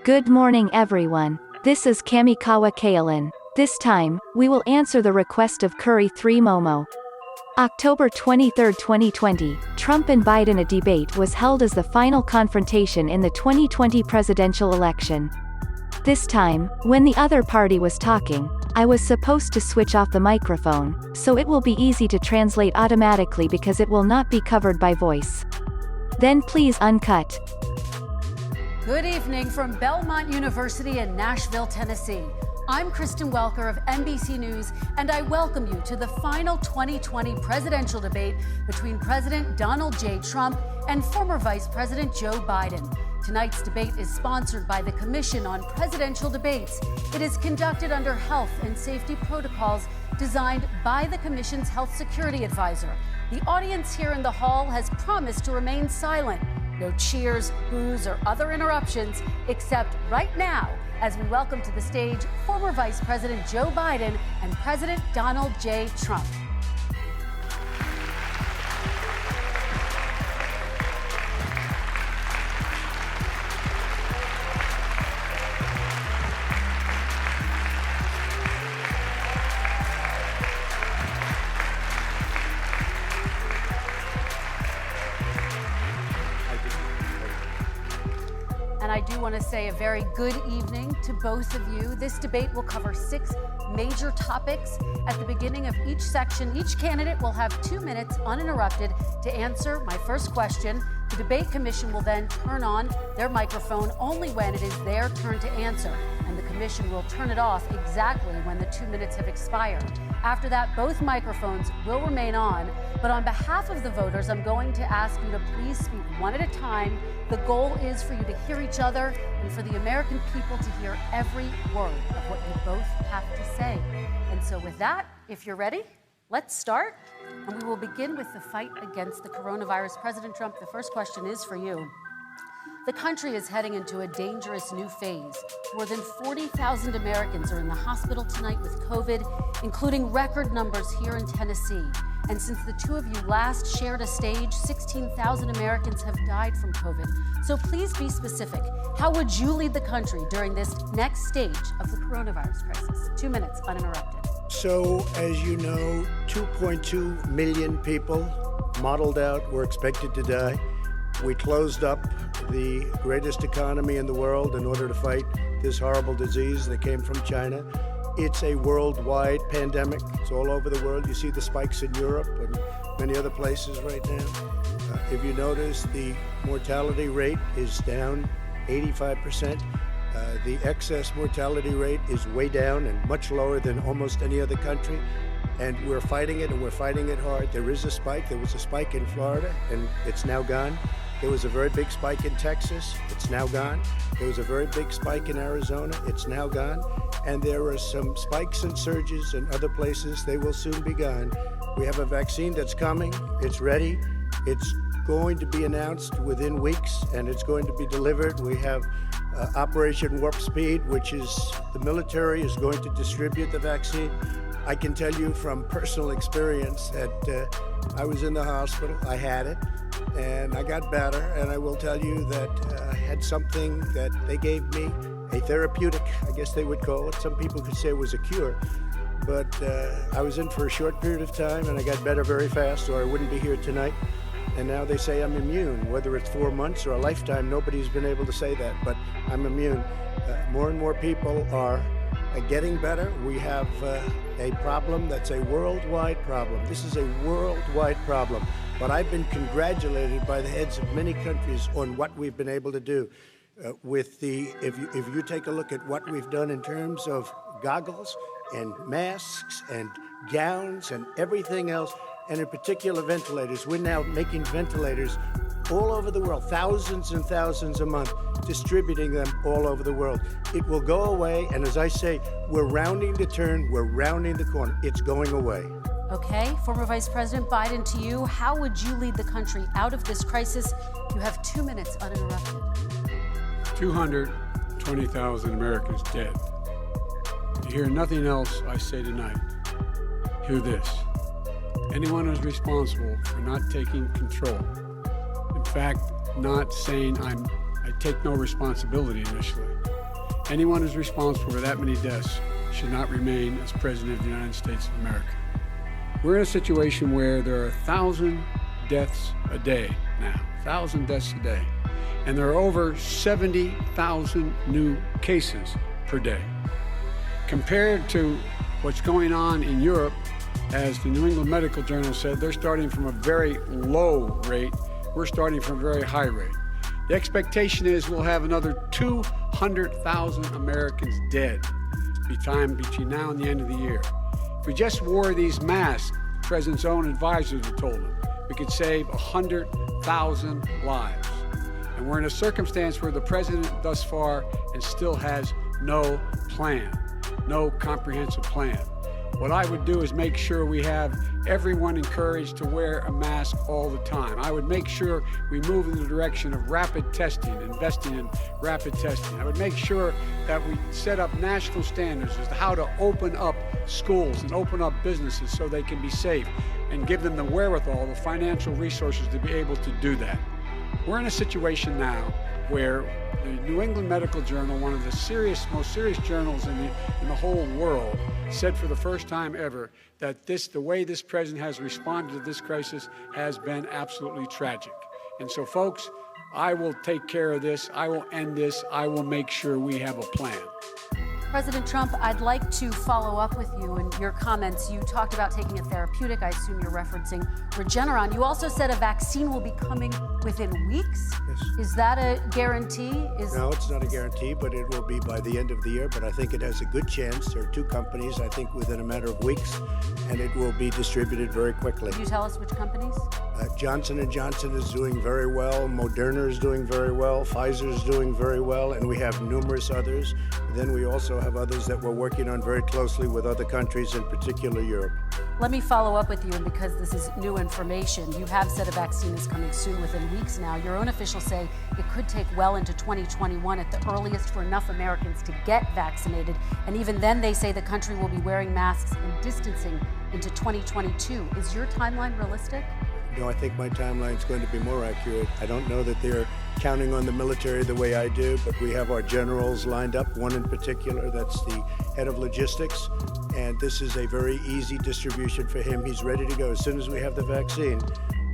Good morning everyone. This is Kamikawa Kaelin. This time, we will answer the request of Curry 3 Momo. October 23, 2020, Trump and Biden. A debate was held as the final confrontation in the 2020 presidential election. This time, when the other party was talking, I was supposed to switch off the microphone, so it will be easy to translate automatically because it will not be covered by voice. Then please uncut. Good evening from Belmont University in Nashville, Tennessee. I'm Kristen Welker of NBC News, and I welcome you to the final 2020 presidential debate between President Donald J. Trump and former Vice President Joe Biden. Tonight's debate is sponsored by the Commission on Presidential Debates. It is conducted under health and safety protocols designed by the Commission's health security advisor. The audience here in the hall has promised to remain silent. No cheers, boos, or other interruptions, except right now, as we welcome to the stage former Vice President Joe Biden and President Donald J. Trump. And I do want to say a very good evening to both of you. This debate will cover 6 major topics. At the beginning of each section, each candidate will have 2 minutes uninterrupted to answer my first question. The debate commission will then turn on their microphone only when it is their turn to answer, and the commission will turn it off exactly when the 2 minutes have expired. After that, both microphones will remain on, but on behalf of the voters, I'm going to ask you to please speak one at a time. The goal is for you to hear each other and for the American people to hear every word of what you both have to say. And so with that, if you're ready, let's start. And we will begin with the fight against the coronavirus. President Trump, the first question is for you. The country is heading into a dangerous new phase. More than 40,000 Americans are in the hospital tonight with COVID, including record numbers here in Tennessee. And since the two of you last shared a stage, 16,000 Americans have died from COVID. So please be specific. How would you lead the country during this next stage of the coronavirus crisis? 2 minutes uninterrupted. So, as you know, 2.2 million people modeled out were expected to die. We closed up the greatest economy in the world in order to fight this horrible disease that came from China. It's a worldwide pandemic. It's all over the world. You see the spikes in Europe and many other places right now. If you notice, the mortality rate is down 85%. The excess mortality rate is way down and much lower than almost any other country. And we're fighting it, and we're fighting it hard. There is a spike. There was a spike in Florida, and it's now gone. There was a very big spike in Texas. It's now gone. There was a very big spike in Arizona. It's now gone. And there are some spikes and surges in other places. They will soon be gone. We have a vaccine that's coming. It's ready. It's going to be announced within weeks, and it's going to be delivered. We have Operation Warp Speed, which is the military is going to distribute the vaccine. I can tell you from personal experience that I was in the hospital, I had it, and I got better, and I will tell you that I had something that they gave me, a therapeutic, I guess they would call it. Some people could say it was a cure, but I was in for a short period of time, and I got better very fast, or I wouldn't be here tonight. And now they say I'm immune. Whether it's 4 months or a lifetime, nobody's been able to say that, but I'm immune. More and more people are getting better. We have a problem that's a worldwide problem. This is a worldwide problem. But I've been congratulated by the heads of many countries on what we've been able to do. If you take a look at what we've done in terms of goggles and masks and gowns and everything else, and in particular ventilators. We're now making ventilators all over the world, thousands and thousands a month, distributing them all over the world. It will go away, and as I say, we're rounding the turn, we're rounding the corner. It's going away. Okay, former Vice President Biden, to you, how would you lead the country out of this crisis? You have 2 minutes uninterrupted. 220,000 Americans dead. You hear nothing else I say tonight. Hear this. Anyone who's responsible for not taking control, in fact, not saying I'm I take no responsibility initially. Anyone who's responsible for that many deaths should not remain as President of the United States of America. We're in a situation where there are 1,000 deaths a day now, 1,000 deaths a day, and there are over 70,000 new cases per day. Compared to what's going on in Europe, as the New England Medical Journal said, they're starting from a very low rate. We're starting from a very high rate. The expectation is we'll have another 200,000 Americans dead between now and the end of the year. If we just wore these masks, the President's own advisors have told him, we could save 100,000 lives. And we're in a circumstance where the President thus far still has no plan, no comprehensive plan. What I would do is make sure we have everyone encouraged to wear a mask all the time. I would make sure we move in the direction of rapid testing, investing in rapid testing. I would make sure that we set up national standards as to how to open up schools and open up businesses so they can be safe and give them the wherewithal, the financial resources to be able to do that. We're in a situation now where the New England Medical Journal, one of the most serious journals in the whole world, said for the first time ever that the way this president has responded to this crisis has been absolutely tragic. And so, folks, I will take care of this. I will end this. I will make sure we have a plan. President Trump, I'd like to follow up with you in your comments. You talked about taking a therapeutic. I assume you're referencing Regeneron. You also said a vaccine will be coming within weeks. Yes. Is that a guarantee? No, it's not a guarantee, but it will be by the end of the year. But I think it has a good chance. There are two companies, I think, within a matter of weeks, and it will be distributed very quickly. Can you tell us which companies? Johnson & Johnson is doing very well. Moderna is doing very well. Pfizer is doing very well, and we have numerous others. Then we also have others that we're working on very closely with other countries, in particular Europe. Let me follow up with you, and because this is new information, you have said a vaccine is coming soon, within weeks now. Your own officials say it could take well into 2021 at the earliest for enough Americans to get vaccinated. And even then, they say the country will be wearing masks and distancing into 2022. Is your timeline realistic? No, I think my timeline is going to be more accurate. I don't know that they're counting on the military the way I do, but we have our generals lined up, one in particular, that's the head of logistics, and this is a very easy distribution for him. He's ready to go as soon as we have the vaccine,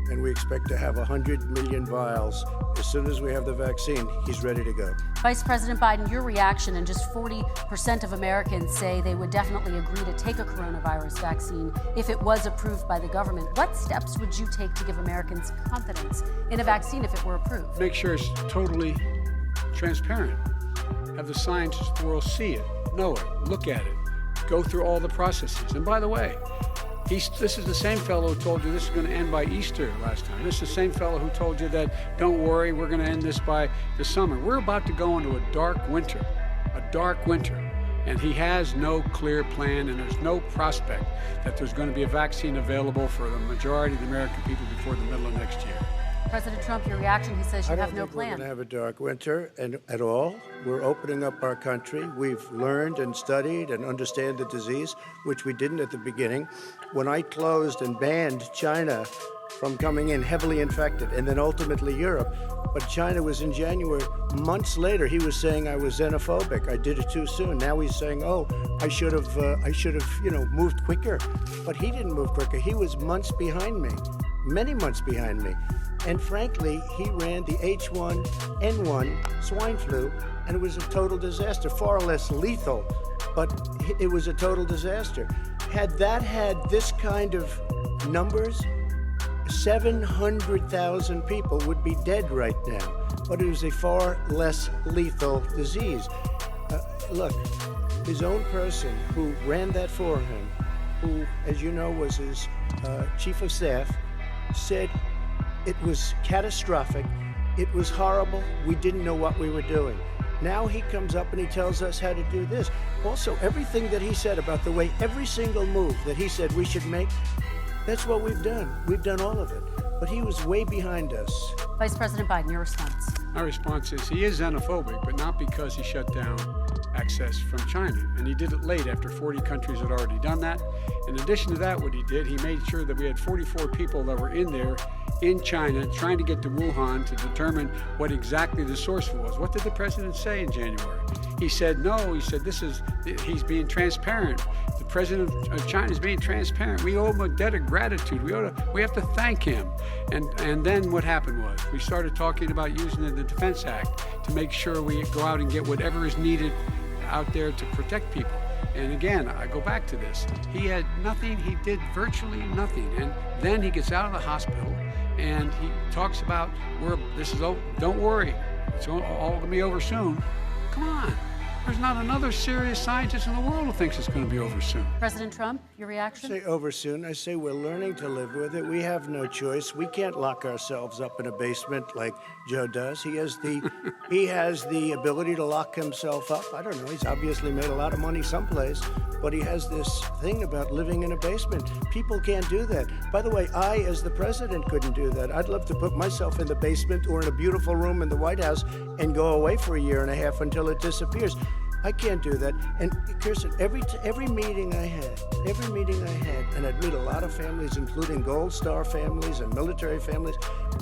and we expect to have 100 million vials. As soon as we have the vaccine, he's ready to go. Vice President Biden, your reaction, and just 40% of Americans say they would definitely agree to take a coronavirus vaccine if it was approved by the government. What steps would you take to give Americans confidence in a vaccine if it were approved? Make sure it's totally transparent. Have the scientists of the world see it, know it, look at it, go through all the processes. And by the way, this is the same fellow who told you this is going to end by Easter last time. This is the same fellow who told you that, don't worry, we're going to end this by the summer. We're about to go into a dark winter, and he has no clear plan, and there's no prospect that there's going to be a vaccine available for the majority of the American people before the middle of next year. President Trump, your reaction, he says you have no I don't think we're plan. going to have a dark winter at all. We're opening up our country. We've learned and studied and understand the disease, which we didn't at the beginning. When I closed and banned China from coming in heavily infected, and then ultimately Europe, but China was in January. Months later, he was saying I was xenophobic. I did it too soon. Now he's saying, oh, I should have, moved quicker. But he didn't move quicker. He was months behind me, many months behind me. And frankly, he ran the H1N1 swine flu, and it was a total disaster, far less lethal, but it was a total disaster. Had that had this kind of numbers, 700,000 people would be dead right now, but it was a far less lethal disease. Look, his own person who ran that for him, who, as you know, was his chief of staff, said it was catastrophic, it was horrible, we didn't know what we were doing. Now he comes up and he tells us how to do this. Also, everything that he said about the way every single move that he said we should make, that's what we've done. We've done all of it. But he was way behind us. Vice President Biden, your response. My response is he is xenophobic, but not because he shut down access from China. And he did it late after 40 countries had already done that. In addition to that, what he did, he made sure that we had 44 people that were in there in China trying to get to Wuhan to determine what exactly the source was. What did the president say in January? He said, no, he said, he's being transparent. The president of China is being transparent. We owe him a debt of gratitude. We have to thank him. And then what happened was we started talking about using the Defense Act to make sure we go out and get whatever is needed out there to protect people. And again, I go back to this. He had nothing. He did virtually nothing. And then he gets out of the hospital and he talks about, don't worry, it's all going to be over soon. Come on. There's not another serious scientist in the world who thinks it's going to be over soon. President Trump, your reaction? I say over soon. I say we're learning to live with it. We have no choice. We can't lock ourselves up in a basement like Joe does. He has the ability to lock himself up. I don't know. He's obviously made a lot of money someplace, but he has this thing about living in a basement. People can't do that. By the way, I, as the president, couldn't do that. I'd love to put myself in the basement or in a beautiful room in the White House and go away for a year and a half until it disappears. I can't do that. And Kirsten, every meeting I had, and I'd meet a lot of families, including Gold Star families and military families,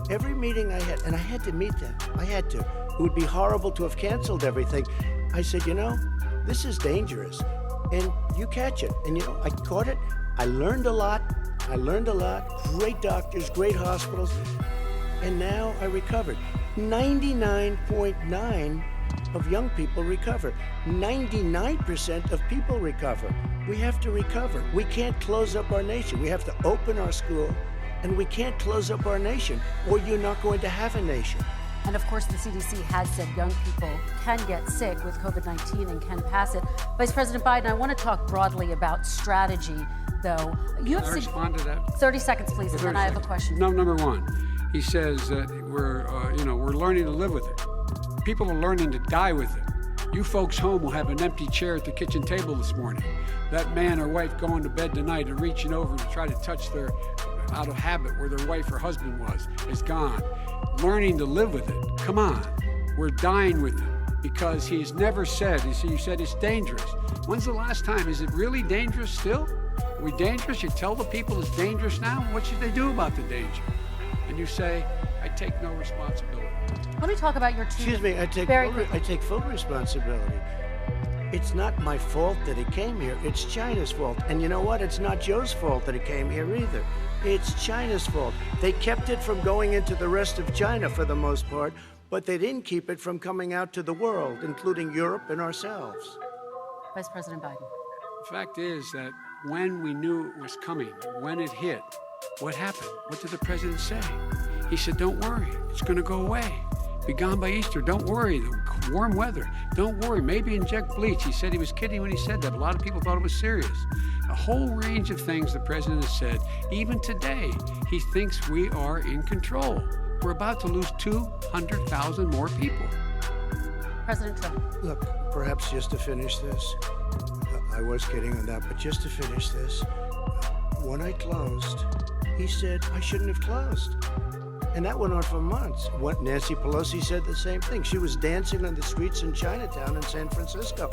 every meeting I had, and I had to meet them. I had to. It would be horrible to have canceled everything. I said, this is dangerous. And you catch it. And I caught it. I learned a lot. Great doctors, great hospitals. And now I recovered. 99.9 of young people recover. 99% of people recover. We have to recover. We can't close up our nation. We have to open our school, and we can't close up our nation, or you're not going to have a nation. And of course, the CDC has said young people can get sick with COVID-19 and can pass it. Vice President Biden, I want to talk broadly about strategy, though. Can I respond to that? 30 seconds, please, and then I have a question. No, number one, he says that we're learning to live with it. People are learning to die with it. You folks home will have an empty chair at the kitchen table this morning. That man or wife going to bed tonight and reaching over to try to touch their, out of habit, where their wife or husband was, is gone. Learning to live with it. Come on. We're dying with it because he's never said, you said it's dangerous. When's the last time? Is it really dangerous still? Are we dangerous? You tell the people it's dangerous now? What should they do about the danger? And you say, I take no responsibility. Let me talk about your two. Excuse me, I take full responsibility. It's not my fault that he came here. It's China's fault. And you know what? It's not Joe's fault that he came here either. It's China's fault. They kept it from going into the rest of China for the most part, but they didn't keep it from coming out to the world, including Europe and ourselves. Vice President Biden. The fact is that when we knew it was coming, when it hit, what happened? What did the president say? He said, don't worry, it's going to go away. Be gone by Easter. Don't worry, the warm weather. Don't worry, maybe inject bleach. He said he was kidding when he said that, but a lot of people thought it was serious. A whole range of things the president has said. Even today, he thinks we are in control. We're about to lose 200,000 more people. President Trump. Look, perhaps just to finish this, I was kidding on that, but just to finish this, when I closed, he said I shouldn't have closed. And that went on for months. Nancy Pelosi said the same thing. She was dancing on the streets in Chinatown in San Francisco.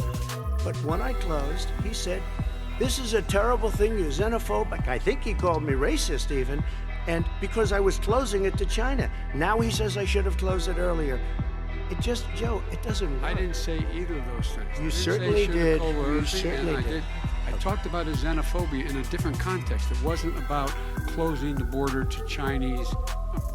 But when I closed, he said, this is a terrible thing, you're xenophobic. I think he called me racist even. And because I was closing it to China. Now he says I should have closed it earlier. It just, Joe, it doesn't work. I didn't say either of those things. You certainly did. You certainly did. I talked about his xenophobia in a different context. It wasn't about closing the border to Chinese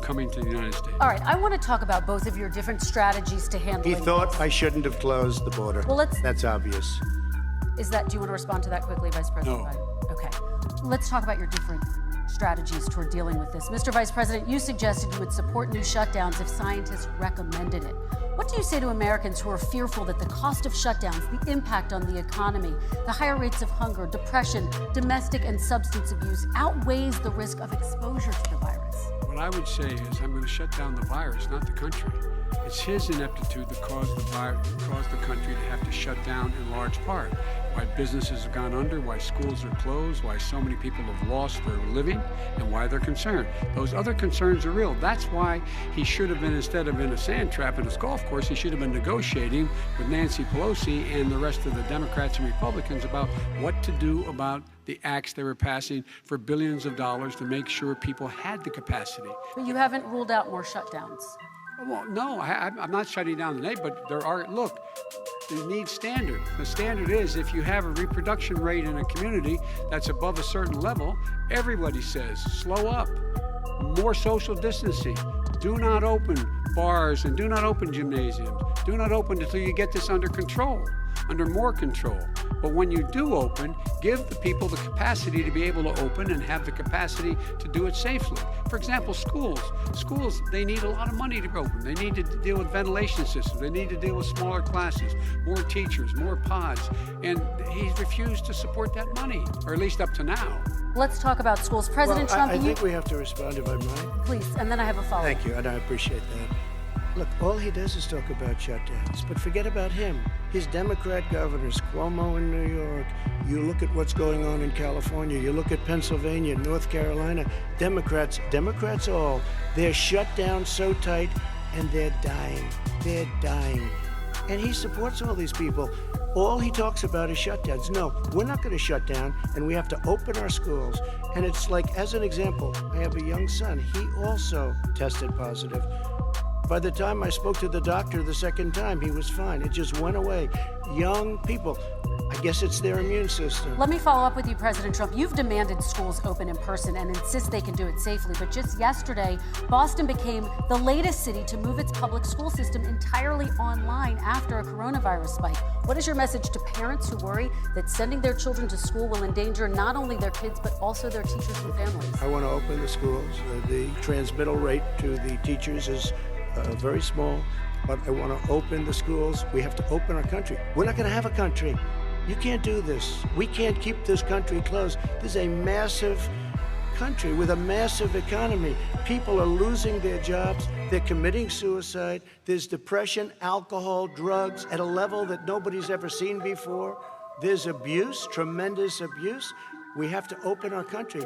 coming to the United States. All right, I want to talk about both of your different strategies to handling He thought this. I shouldn't have closed the border. Well, That's obvious. Do you want to respond to that quickly, Vice President No. Biden? Okay. Let's talk about your different strategies toward dealing with this. Mr. Vice President, you suggested you would support new shutdowns if scientists recommended it. What do you say to Americans who are fearful that the cost of shutdowns, the impact on the economy, the higher rates of hunger, depression, domestic and substance abuse outweighs the risk of exposure to the virus? What I would say is I'm going to shut down the virus, not the country. It's his ineptitude that caused the country to have to shut down in large part. Why businesses have gone under, why schools are closed, why so many people have lost their living, and why they're concerned. Those other concerns are real. That's why he should have been, instead of in a sand trap in a golf course, he should have been negotiating with Nancy Pelosi and the rest of the Democrats and Republicans about what to do about the acts they were passing for billions of dollars to make sure people had the capacity. But you haven't ruled out more shutdowns. Well, no, I'm not shutting down the neighborhood, but there are, look, you need standard. The standard is if you have a reproduction rate in a community that's above a certain level, everybody says, slow up, more social distancing, do not open bars and do not open gymnasiums, do not open until you get this under control, under more control. But when you do open, give the people the capacity to be able to open and have the capacity to do it safely. For example, schools. Schools, they need a lot of money to open. They need to deal with ventilation systems. They need to deal with smaller classes, more teachers, more pods. And he's refused to support that money, or at least up to now. Let's talk about schools. President Trump, I think we have to respond, if I might. Please, and then I have a follow-up. Thank you, and I appreciate that. Look, all he does is talk about shutdowns, but forget about him. His Democrat governors, Cuomo in New York, you look at what's going on in California, you look at Pennsylvania, North Carolina, Democrats all, they're shut down so tight and they're dying. They're dying. And he supports all these people. All he talks about is shutdowns. No, we're not going to shut down, and we have to open our schools. And it's like, as an example, I have a young son. He also tested positive. By the time I spoke to the doctor the second time, he was fine. It just went away. Young people, I guess it's their immune system. Let me follow up with you, President Trump. You've demanded schools open in person and insist they can do it safely. But just yesterday, Boston became the latest city to move its public school system entirely online after a coronavirus spike. What is your message to parents who worry that sending their children to school will endanger not only their kids, but also their teachers and families? I want to open the schools. The transmittal rate to the teachers is very small, but I want to open the schools. We have to open our country. We're not going to have a country. You can't do this. We can't keep this country closed. This is a massive country with a massive economy. People are losing their jobs. They're committing suicide. There's depression, alcohol, drugs at a level that nobody's ever seen before. There's abuse, tremendous abuse. We have to open our country.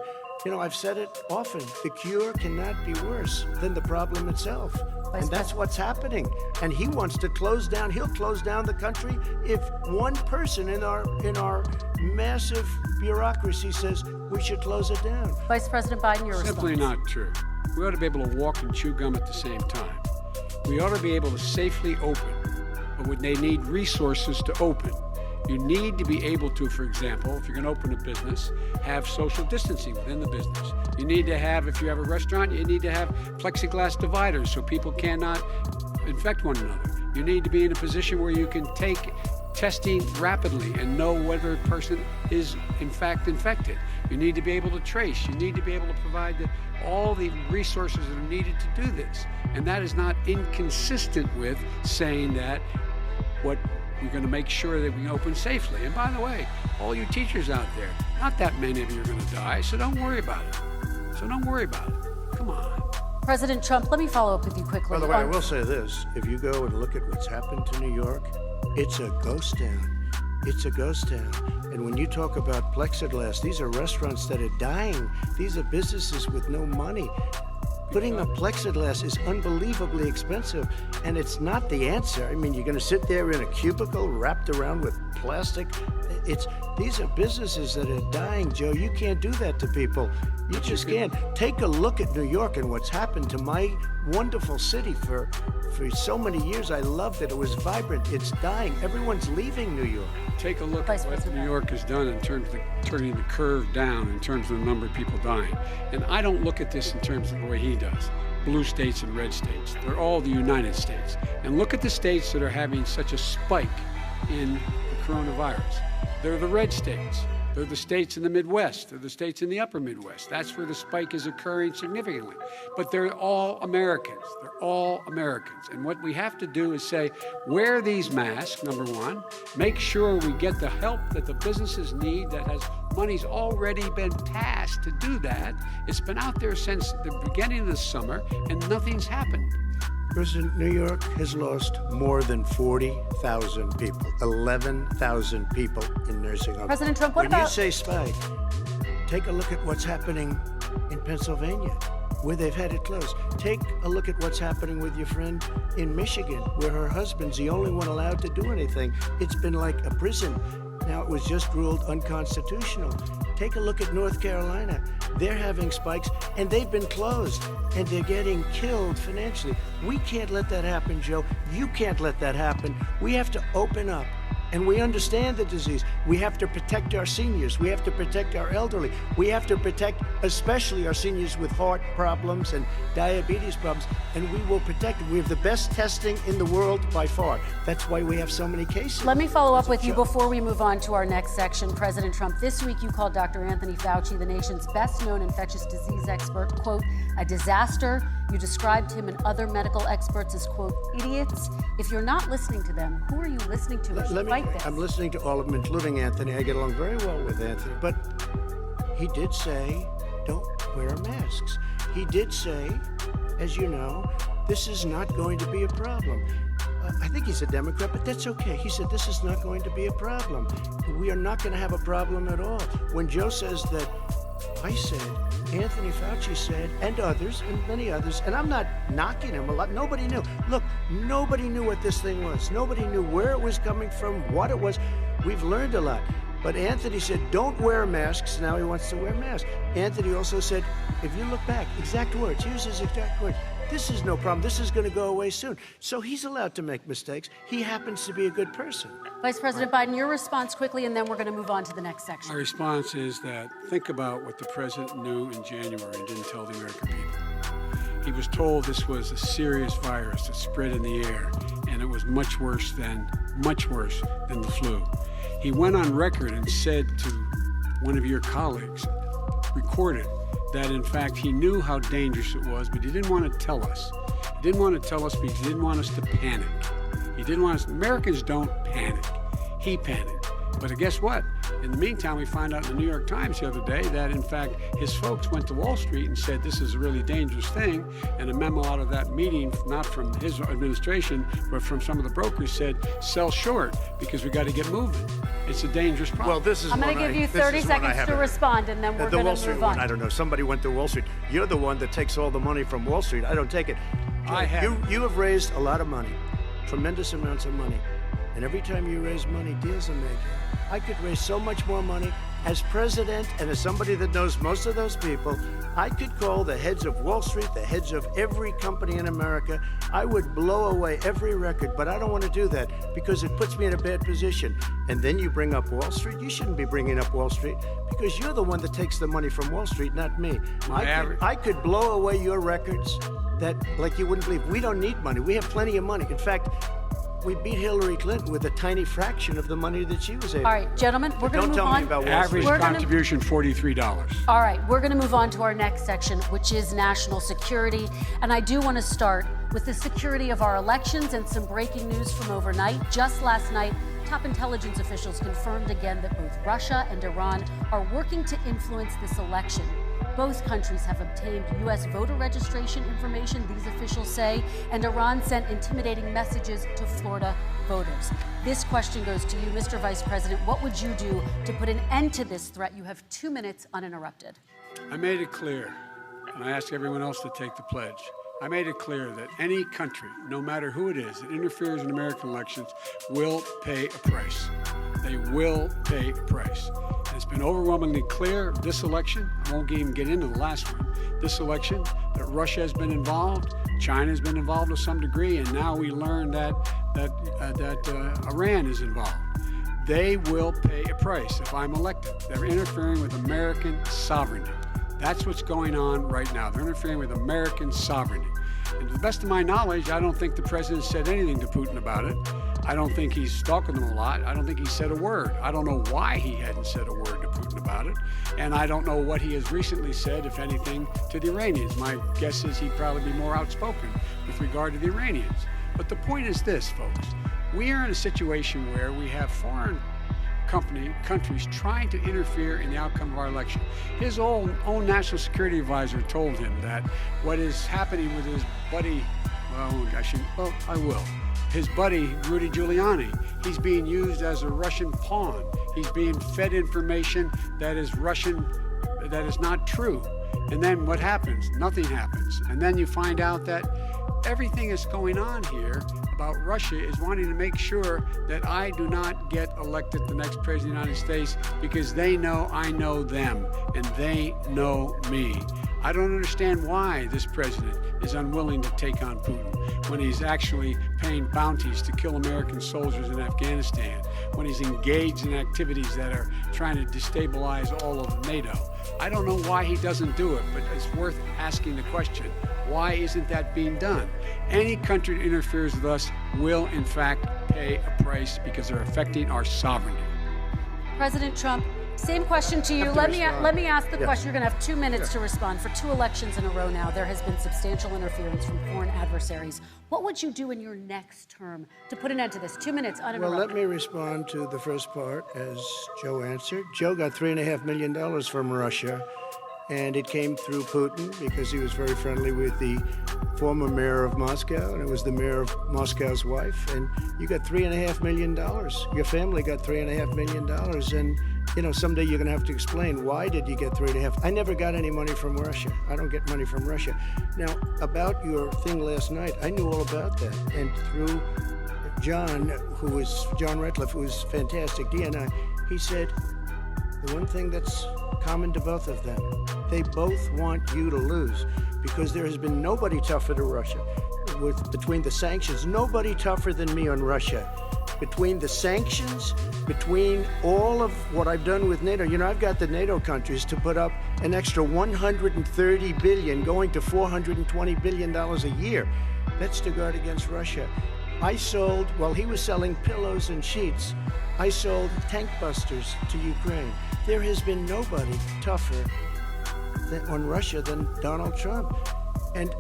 You know, I've said it often, the cure cannot be worse than the problem itself. And that's what's happening. And he wants to close down, he'll close down the country if one person in our massive bureaucracy says we should close it down. Vice President Biden, your response. Simply not true. We ought to be able to walk and chew gum at the same time. We ought to be able to safely open, but they need resources to open. You need to be able to, for example, if you're going to open a business, have social distancing within the business. You need to have, if you have a restaurant, you need to have plexiglass dividers so people cannot infect one another. You need to be in a position where you can take testing rapidly and know whether a person is in fact infected. You need to be able to trace. You need to be able to provide all the resources that are needed to do this. And that is not inconsistent with saying that we're going to make sure that we can open safely. And by the way, all you teachers out there, not that many of you are going to die, so don't worry about it. Come on. President Trump, let me follow up with you quickly. By the way, I will say this. If you go and look at what's happened to New York, it's a ghost town. It's a ghost town. And when you talk about plexiglass, these are restaurants that are dying. These are businesses with no money. Putting up plexiglass is unbelievably expensive, and it's not the answer. I mean, you're going to sit there in a cubicle wrapped around with plastic. These are businesses that are dying, Joe. You can't do that to people. You just can't. Take a look at New York and what's happened to my wonderful city for so many years. I loved it. It was vibrant. It's dying. Everyone's leaving New York. Take a look at what New York has done in terms of turning the curve down in terms of the number of people dying. And I don't look at this in terms of the way he does. Blue states and red states. They're all the United States. And look at the states that are having such a spike in the coronavirus. They're the red states. They're the states in the Midwest. They're the states in the upper Midwest. That's where the spike is occurring significantly. But they're all Americans. They're all Americans. And what we have to do is say, wear these masks, number one. Make sure we get the help that the businesses need that has money's already been passed to do that. It's been out there since the beginning of the summer, and nothing's happened. President, New York has lost more than 40,000 people, 11,000 people in nursing homes. President Trump, what when about... you say spike, take a look at what's happening in Pennsylvania, where they've had it closed. Take a look at what's happening with your friend in Michigan, where her husband's the only one allowed to do anything. It's been like a prison. Now it was just ruled unconstitutional. Take a look at North Carolina. They're having spikes, and they've been closed, and they're getting killed financially. We can't let that happen, Joe. You can't let that happen. We have to open up. And we understand the disease. We have to protect our seniors. We have to protect our elderly. We have to protect especially our seniors with heart problems and diabetes problems. And we will protect them. We have the best testing in the world by far. That's why we have so many cases. Let me follow up with you before we move on to our next section. President Trump, this week you called Dr. Anthony Fauci, the nation's best-known infectious disease expert, quote, a disaster. You described him and other medical experts as, quote, idiots. If you're not listening to them, who are you listening to as you fight this? I'm listening to all of them, including Anthony. I get along very well with Anthony. But he did say, don't wear masks. He did say, as you know, this is not going to be a problem. I think he's a Democrat, but that's okay. He said this is not going to be a problem. We are not going to have a problem at all. When Joe says that, I said, Anthony Fauci said, and others, and many others, and I'm not knocking him a lot. Nobody knew. Look, nobody knew what this thing was. Nobody knew where it was coming from, what it was. We've learned a lot. But Anthony said, don't wear masks. Now he wants to wear masks. Anthony also said, if you look back, exact words, here's his exact words. This is no problem. This is going to go away soon. So he's allowed to make mistakes. He happens to be a good person. Vice President Biden, your response quickly, and then we're going to move on to the next section. My response is that think about what the president knew in January and didn't tell the American people. He was told this was a serious virus that spread in the air, and it was much worse than the flu. He went on record and said to one of your colleagues, recorded, that in fact he knew how dangerous it was, but he didn't want to tell us. He didn't want to tell us because he didn't want us to panic. He didn't want us, Americans don't panic. He panicked. But guess what? In the meantime, we found out in the New York Times the other day that in fact his folks went to Wall Street and said this is a really dangerous thing, and a memo out of that meeting, not from his administration, but from some of the brokers said, sell short because we got to get moving. It's a dangerous problem. Well, this is I'm going to give you 30 seconds to respond, and then we're going to move on. The Wall Street one, I don't know. Somebody went to Wall Street. You're the one that takes all the money from Wall Street. I don't take it. I have. You have raised a lot of money, tremendous amounts of money. And every time you raise money, deals are made. I could raise so much more money. As president and as somebody that knows most of those people, I could call the heads of Wall Street, the heads of every company in America. I would blow away every record, but I don't want to do that because it puts me in a bad position. And then you bring up Wall Street. You shouldn't be bringing up Wall Street because you're the one that takes the money from Wall Street, not me. I could blow away your records that like you wouldn't believe. We don't need money. We have plenty of money. In fact, we beat Hillary Clinton with a tiny fraction of the money that she was able. All right, gentlemen, we're going to move on. Don't tell me about Wall Street. Average contribution, $43. All right, we're going to move on to our next section, which is national security. And I do want to start with the security of our elections and some breaking news from overnight. Just last night, top intelligence officials confirmed again that both Russia and Iran are working to influence this election. Both countries have obtained U.S. voter registration information, these officials say, and Iran sent intimidating messages to Florida voters. This question goes to you, Mr. Vice President. What would you do to put an end to this threat? You have 2 minutes uninterrupted. I made it clear, and I ask everyone else to take the pledge. I made it clear that any country, no matter who it is, that interferes in American elections will pay a price. They will pay a price. And it's been overwhelmingly clear this election, I won't even get into the last one, this election, that Russia has been involved, China has been involved to some degree, and now we learn that Iran is involved. They will pay a price if I'm elected. They're interfering with American sovereignty. That's what's going on right now. They're interfering with American sovereignty. And to the best of my knowledge, I don't think the president said anything to Putin about it. I don't think he's stalking them a lot. I don't think he said a word. I don't know why he hadn't said a word to Putin about it. And I don't know what he has recently said, if anything, to the Iranians. My guess is he'd probably be more outspoken with regard to the Iranians. But the point is this, folks. We are in a situation where we have foreign countries trying to interfere in the outcome of our election. His own national security advisor told him that what is happening with his buddy I will. His buddy, Rudy Giuliani, he's being used as a Russian pawn. He's being fed information that is Russian, that is not true. And then what happens? Nothing happens. And then you find out that everything that's going on here about Russia is wanting to make sure that I do not get elected the next president of the United States because they know I know them and they know me. I don't understand why this president is unwilling to take on Putin when he's actually paying bounties to kill American soldiers in Afghanistan, when he's engaged in activities that are trying to destabilize all of NATO. I don't know why he doesn't do it, but it's worth asking the question. Why isn't that being done? Any country that interferes with us will, in fact, pay a price because they're affecting our sovereignty. President Trump, same question to you. Let me ask the question. You're going to have 2 minutes to respond. For 2 elections in a row now, there has been substantial interference from foreign adversaries. What would you do in your next term to put an end to this? 2 minutes uninterrupted. Well, let me respond to the first part, as Joe answered. Joe got $3.5 million from Russia, and it came through Putin because he was very friendly with the former mayor of Moscow, and it was the mayor of Moscow's wife. And you got $3.5 million. Your family got $3.5 million, and you know, someday you're going to have to explain, why did you get 3.5? I never got any money from Russia. I don't get money from Russia. Now, about your thing last night, I knew all about that. And through John Ratcliffe, who was fantastic, DNI, he said, the one thing that's common to both of them, they both want you to lose, because there has been nobody tougher to Russia. Between the sanctions, nobody tougher than me on Russia. Between the sanctions, between all of what I've done with NATO, you know, I've got the NATO countries to put up an extra $130 billion, going to $420 billion a year. That's to guard against Russia. I sold, while he was selling pillows and sheets, I sold tank busters to Ukraine. There has been nobody tougher on Russia than Donald Trump. And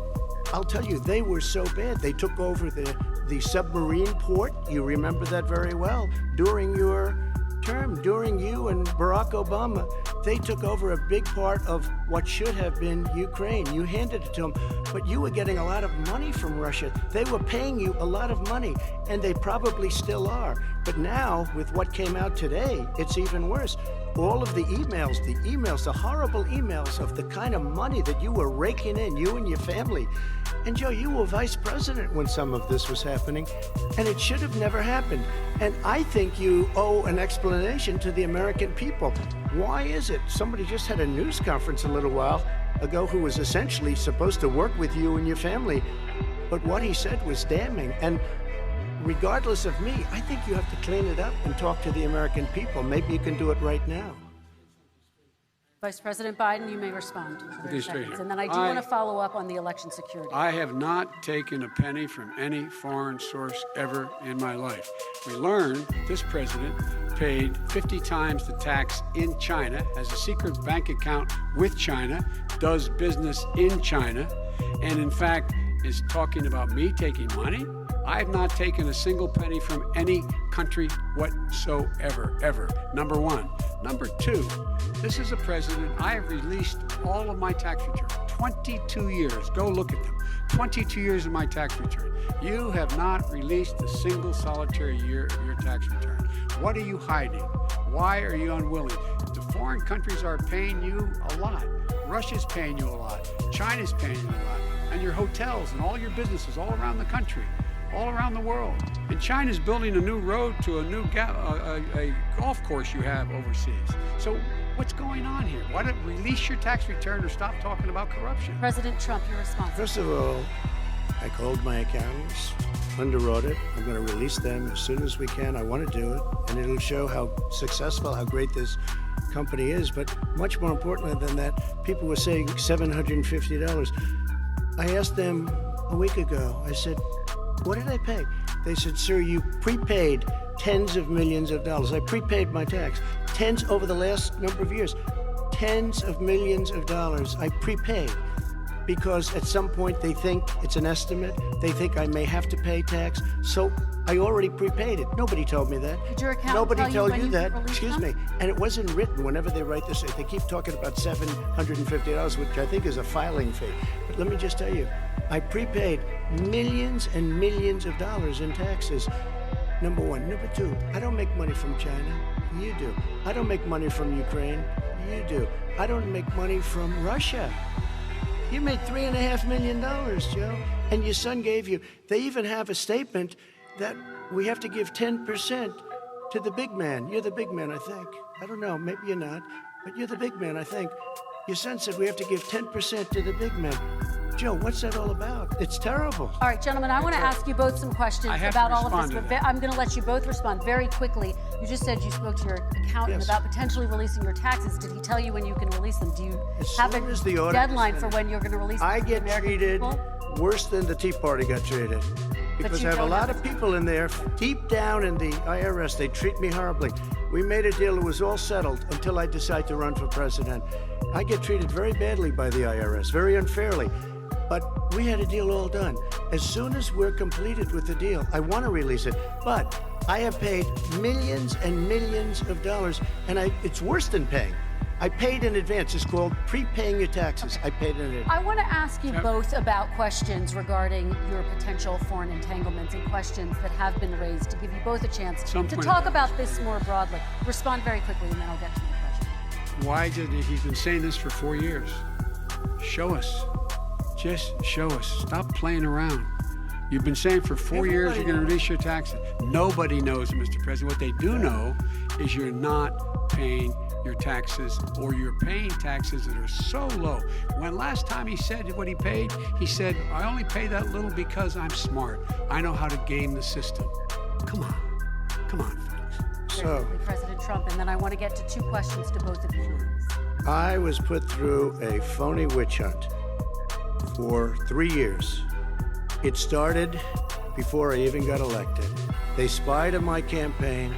I'll tell you, they were so bad. They took over the submarine port. You remember that very well. During your term, during you and Barack Obama, they took over a big part of what should have been Ukraine. You handed it to them, but you were getting a lot of money from Russia. They were paying you a lot of money, and they probably still are. But now, with what came out today, it's even worse. All of the emails, the horrible emails of the kind of money that you were raking in, you and your family. And Joe, you were vice president when some of this was happening, and it should have never happened. And I think you owe an explanation to the American people. Why is it? Somebody just had a news conference a little while ago who was essentially supposed to work with you and your family, but what he said was damning. And regardless of me, I think you have to clean it up and talk to the American people. Maybe you can do it right now. Vice President Biden, you may respond. And then I do want to follow up on the election security. I have not taken a penny from any foreign source ever in my life. We learned this president paid 50 times the tax in China, has a secret bank account with China, does business in China, and in fact is talking about me taking money. I have not taken a single penny from any country whatsoever, ever. Number one. Number two, this is a president, I have released all of my tax returns. 22 years, go look at them. 22 years of my tax return. You have not released a single solitary year of your tax return. What are you hiding? Why are you unwilling? The foreign countries are paying you a lot. Russia's paying you a lot. China's paying you a lot. And your hotels and all your businesses all around the country, all around the world. And China's building a new road to a new a golf course you have overseas. So what's going on here? Why don't release your tax return or stop talking about corruption? President Trump, your response. First of all, I called my accountants, underwrote it. I'm going to release them as soon as we can. I want to do it, and it'll show how successful, how great this company is. But much more importantly than that, people were saying $750. I asked them a week ago, I said, what did I pay? They said, sir, you prepaid tens of millions of dollars. I prepaid my tax. Tens over the last number of years. Tens of millions of dollars I prepaid. Because at some point they think it's an estimate. They think I may have to pay tax. So I already prepaid it. Nobody told me that. Did your accountant Nobody told you that. Excuse me. And it wasn't written whenever they write this. They keep talking about $750, which I think is a filing fee. But let me just tell you, I prepaid millions and millions of dollars in taxes. Number one. Number two, I don't make money from China. You do. I don't make money from Ukraine. You do. I don't make money from Russia. You made $3.5 million, Joe, and your son gave you. They even have a statement that we have to give 10% to the big man. You're the big man, I think. I don't know, maybe you're not, but you're the big man, I think. Your son said we have to give 10% to the big man. Joe, what's that all about? It's terrible. All right, gentlemen, I want to ask you both some questions about all of this, but I'm going to let you both respond very quickly. You just said you spoke to your accountant about potentially releasing your taxes. Did he tell you when you can release them? Do you have a deadline for when you're going to release them? I get treated worse than the Tea Party got treated. Because I have a lot of people in there, deep down in the IRS, they treat me horribly. We made a deal, it was all settled until I decide to run for president. I get treated very badly by the IRS, very unfairly. But we had a deal all done. As soon as we're completed with the deal, I want to release it. But I have paid millions and millions of dollars, and it's worse than paying. I paid in advance. It's called prepaying your taxes. I paid in advance. I want to ask you both about questions regarding your potential foreign entanglements and questions that have been raised to give you both a chance to talk about this more broadly. Respond very quickly, and then I'll get to my question. Why did he's been saying this for 4 years? Show us. Just show us. Stop playing around. You've been saying for 4 years you're going to release your taxes. Nobody knows, Mr. President. What they do know is you're not paying your taxes, or you're paying taxes that are so low. When last time he said what he paid, he said, I only pay that little because I'm smart. I know how to game the system. Come on, folks. So, President Trump, and then I want to get to two questions to both of you. I was put through a phony witch hunt for 3 years. It started before I even got elected. They spied on my campaign.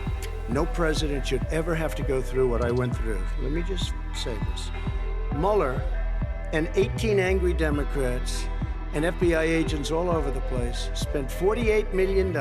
No president should ever have to go through what I went through. Let me just say this. Mueller and 18 angry Democrats and FBI agents all over the place spent $48 million.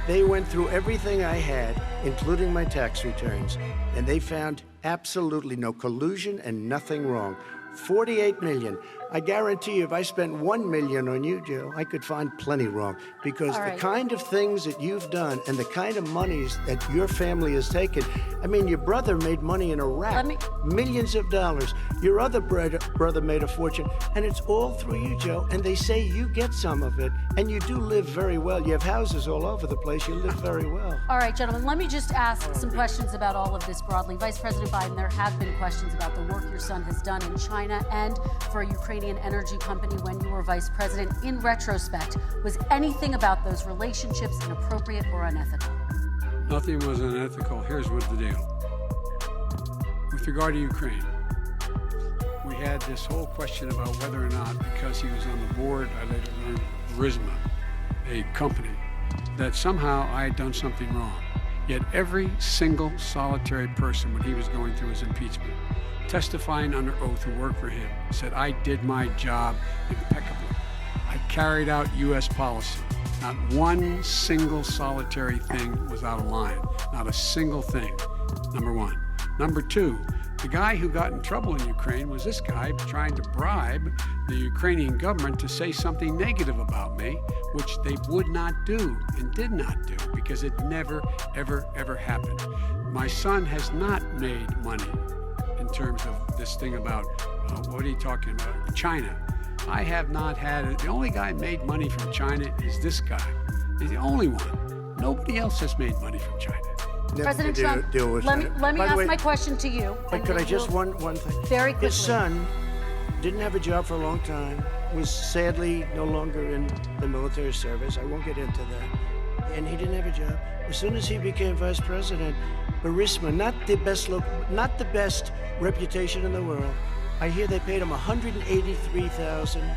They went through everything I had, including my tax returns, and they found absolutely no collusion and nothing wrong. 48 million. I guarantee you, if I spent 1 million on you, Joe, I could find plenty wrong. Because the kind of things that you've done and the kind of monies that your family has taken, I mean, your brother made money in Iraq, millions of dollars. Your other brother made a fortune, and it's all through you, Joe. And they say you get some of it, and you do live very well. You have houses all over the place. You live very well. All right, gentlemen, let me just ask some questions about all of this broadly. Vice President Biden, there have been questions about the work your son has done in China and for a Ukrainian energy company when you were vice president. In retrospect, was anything about those relationships inappropriate or unethical? Nothing was unethical. Here's what the deal. With regard to Ukraine, we had this whole question about whether or not, because he was on the board, I later learned, Burisma, a company, that somehow I had done something wrong. Yet every single solitary person when he was going through his impeachment, testifying under oath who worked for him, said, I did my job impeccably. I carried out U.S. policy. Not one single solitary thing was out of line. Not a single thing, number one. Number two, the guy who got in trouble in Ukraine was this guy trying to bribe the Ukrainian government to say something negative about me, which they would not do and did not do because it never, ever, ever happened. My son has not made money in terms of this thing about, what are you talking about? China. I have not had it. The only guy made money from China is this guy. He's the only one. Nobody else has made money from China. President Trump, let me ask my question to you. But could I just one thing? Very quickly. His son didn't have a job for a long time, was sadly no longer in the military service. I won't get into that. And he didn't have a job. As soon as he became vice president, Burisma, not the best reputation in the world. I hear they paid him $183,000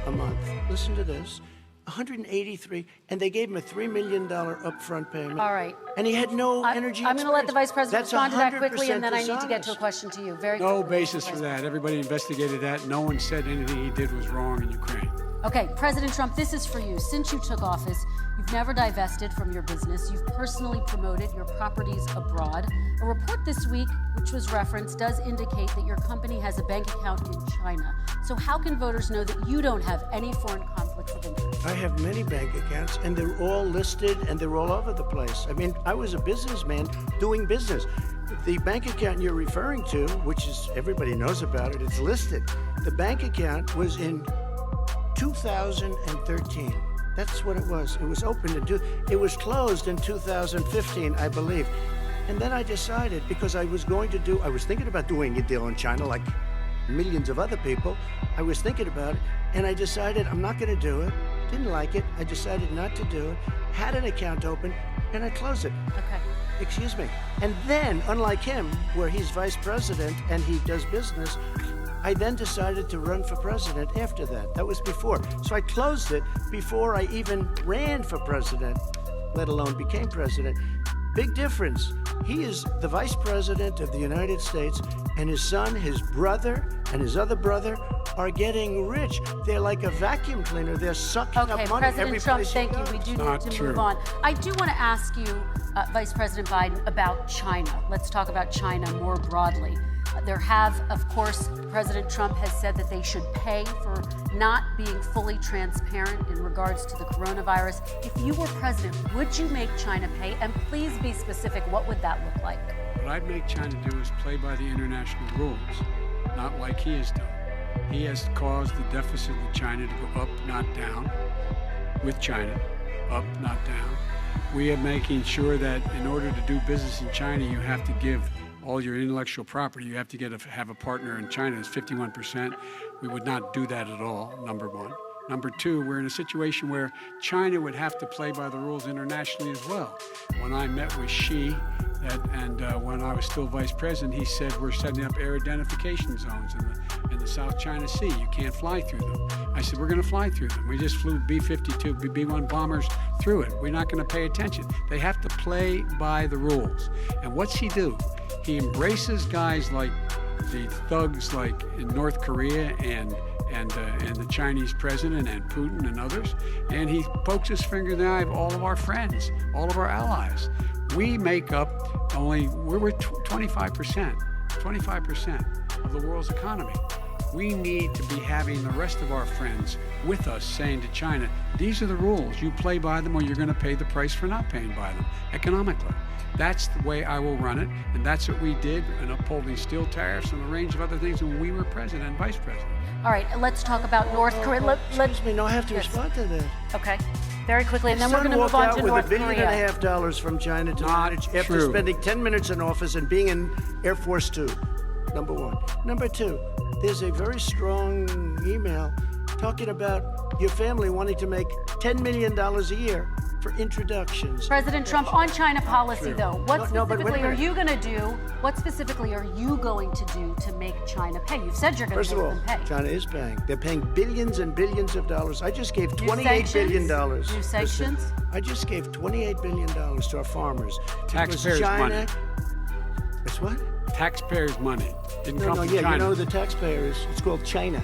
a month. Listen to this. $183, and they gave him a $3 million upfront payment. All right. And he had no energy. I'm going to let the vice president respond to that quickly, and then I need to dishonest. get to a question to you. Very No quickly, basis for that. Everybody investigated that. No one said anything he did was wrong in Ukraine. Okay, President Trump, this is for you. Since you took office, you've never divested from your business. You've personally promoted your properties abroad. A report this week, which was referenced, does indicate that your company has a bank account in China. So how can voters know that you don't have any foreign conflicts of interest? I have many bank accounts, and they're all listed, and they're all over the place. I mean, I was a businessman doing business. The bank account you're referring to, which is everybody knows about it, it's listed. The bank account was in 2013. That's what it was. It was open it was closed in 2015, I believe. And then I decided, because I was thinking about doing a deal in China like millions of other people. I was thinking about it, and I decided I'm not going to do it. Didn't like it. I decided not to do it. Had an account open, and I closed it. Okay. Excuse me. And then, unlike him, where he's vice president and he does business, I then decided to run for president after that. That was before. So I closed it before I even ran for president, let alone became president. Big difference. He is the vice president of the United States, and his son, his brother, and his other brother are getting rich. They're like a vacuum cleaner. They're sucking up money President every Trump, place thank he you. goes. We do Not need to true. move on. I do want to ask you, Vice President Biden, about China. Let's talk about China more broadly. Of course, President Trump has said that they should pay for not being fully transparent in regards to the coronavirus. If you were president, would you make China pay? And please be specific, what would that look like? What I'd make China do is play by the international rules, not like he has done. He has caused the deficit of China to go up, not down, with China, up, not down. We are making sure that in order to do business in China, you have to give all your intellectual property. You have to have a partner in China. It's 51%. We would not do that at all, number one. Number two, we're in a situation where China would have to play by the rules internationally as well. When I met with Xi, when I was still vice president, he said we're setting up air identification zones in the South China Sea. You can't fly through them. I said, we're going to fly through them. We just flew B-52, B-1 bombers through it. We're not going to pay attention. They have to play by the rules. And what's he do? He embraces guys like the thugs like in North Korea and the Chinese president and Putin and others, and he pokes his finger in the eye of all of our friends, all of our allies. We make up we're 25% of the world's economy. We need to be having the rest of our friends with us saying to China, these are the rules. You play by them or you're going to pay the price for not paying by them economically. That's the way I will run it, and that's what we did in upholding steel tariffs and a range of other things when we were president and vice president. All right, let's talk about North Korea. Excuse me, no, I have to respond to that. Okay, very quickly, and then we're Son going to move walked on out to North with $1.5 Korea. billion from China to Not manage after true. spending 10 minutes in office and being in Air Force Two, number one. Number two, there's a very strong email talking about your family wanting to make $10 million a year for introductions. President Trump, on China policy, though, what No, but wait a specifically are minute. you going to do? What specifically are you going to do to make China pay? You've said you're going First to of make all, them pay. China is paying. They're paying billions and billions of dollars. I just gave New $28 billion. sanctions? New sanctions? Listen, I just gave $28 billion to our farmers. Because Taxpayers' China, money. It's what? Taxpayers' money. Didn't come from Yeah, China. you know the taxpayer is, it's called China.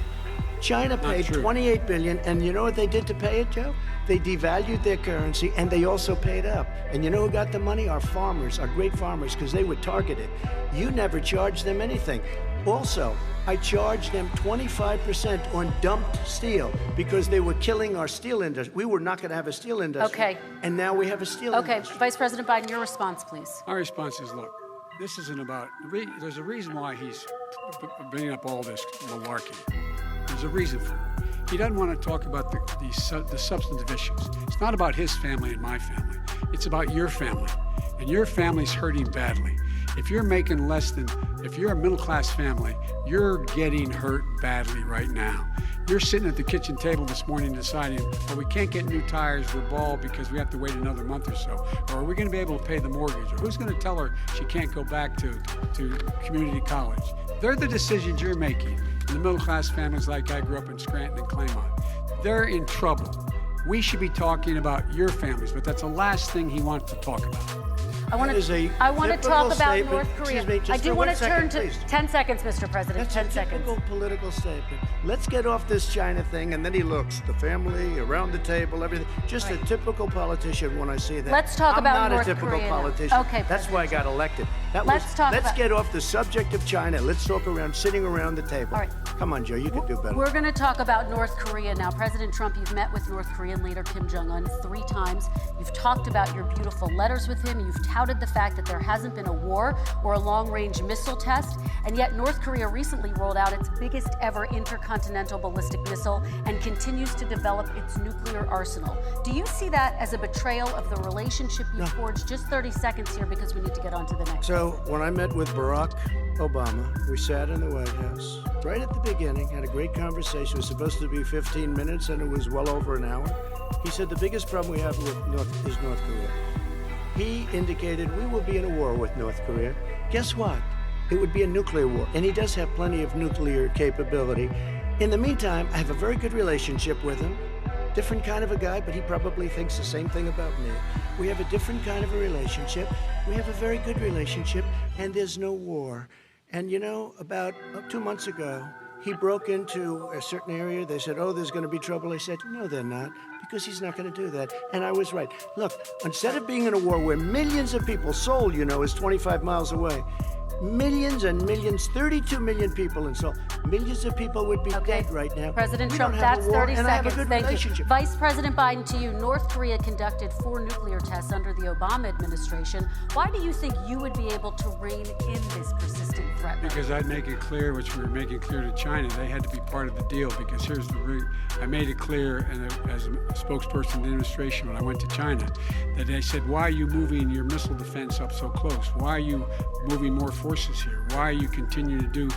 China paid true. $28 billion, and you know what they did to pay it, Joe? They devalued their currency, and they also paid up. And you know who got the money? Our farmers, our great farmers, because they were targeted. You never charged them anything. Also, I charged them 25% on dumped steel because they were killing our steel industry. We were not going to have a steel industry. Okay. And now we have a steel Okay, industry. Vice President Biden, your response, please. Our response is, look, this isn't about, there's a reason why he's bringing up all this malarkey. There's a reason for it. He doesn't want to talk about the substantive issues. It's not about his family and my family. It's about your family. And your family's hurting badly. If you're making if you're a middle-class family, you're getting hurt badly right now. You're sitting at the kitchen table this morning deciding, well, we can't get new tires for Ball because we have to wait another month or so. Or are we going to be able to pay the mortgage? Or who's going to tell her she can't go back to community college? They're the decisions you're making. And the middle-class families like I grew up in Scranton and Claymont, they're in trouble. We should be talking about your families, but that's the last thing he wants to talk about. I want That is a to talk typical about statement. North Korea. Excuse me, just I do for want 1 to turn second, to please. 10 seconds, Mr. President. That's 10 a seconds. typical political statement. Let's get off this China thing, and then he looks, the family, around the table, everything. Just a typical politician when I see that. Let's talk about I'm North not a typical Korea now. politician. Okay, That's why I got elected. Let's get off the subject of China. Let's talk around sitting around the table. All right. Come on, Joe, you can do better. We're going to talk about North Korea now. President Trump, you've met with North Korean leader Kim Jong-un 3 times. You've talked about your beautiful letters with him. You've touted the fact that there hasn't been a war or a long-range missile test. And yet North Korea recently rolled out its biggest ever intercontinental ballistic missile and continues to develop its nuclear arsenal. Do you see that as a betrayal of the relationship you forged? Just 30 seconds here because we need to get on to the next. So when I met with Barack Obama, we sat in the White House right at the beginning, had a great conversation. It was supposed to be 15 minutes, and it was well over an hour. He said the biggest problem we have with North Korea. He indicated we will be in a war with North Korea. Guess what? It would be a nuclear war, and he does have plenty of nuclear capability. In the meantime, I have a very good relationship with him. Different kind of a guy, but he probably thinks the same thing about me. We have a different kind of a relationship. We have a very good relationship, and there's no war. And you know, about 2 months ago, he broke into a certain area. They said, oh, there's going to be trouble. I said, no, they're not, because he's not going to do that. And I was right. Look, instead of being in a war where millions of people, Seoul, you know, is 25 miles away, millions and millions, 32 million people in Seoul, millions of people would be dead right now. President We Trump, don't have that's a war, 30 and seconds. I have a good Thank relationship. you. Vice President Biden, to you. North Korea conducted 4 nuclear tests under the Obama administration. Why do you think you would be able to rein in this persistent threat? Because I'd make it clear, which we were making clear to China, they had to be part of the deal. Because here's I made it clear, and as a spokesperson of the administration when I went to China, that they said, why are you moving your missile defense up so close? Why are you moving more forces here? Why are you continuing to do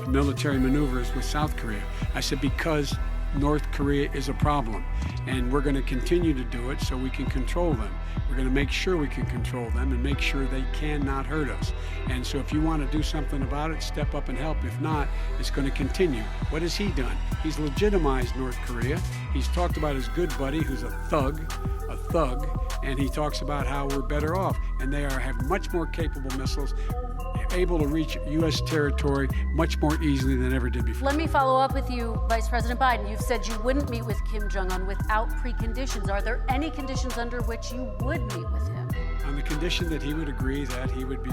military maneuvers with South Korea? I said, because North Korea is a problem, and we're going to continue to do it so we can control them. We're going to make sure we can control them and make sure they cannot hurt us. And so if you want to do something about it, step up and help. If not, it's going to continue. What has he done? He's legitimized North Korea. He's talked about his good buddy, who's a thug, and he talks about how we're better off. And they have much more capable missiles, able to reach U.S. territory much more easily than ever did before. Let me follow up with you, Vice President Biden. You've said you wouldn't meet with Kim Jong-un without preconditions. Are there any conditions under which you would meet with him? On the condition that he would agree that he would be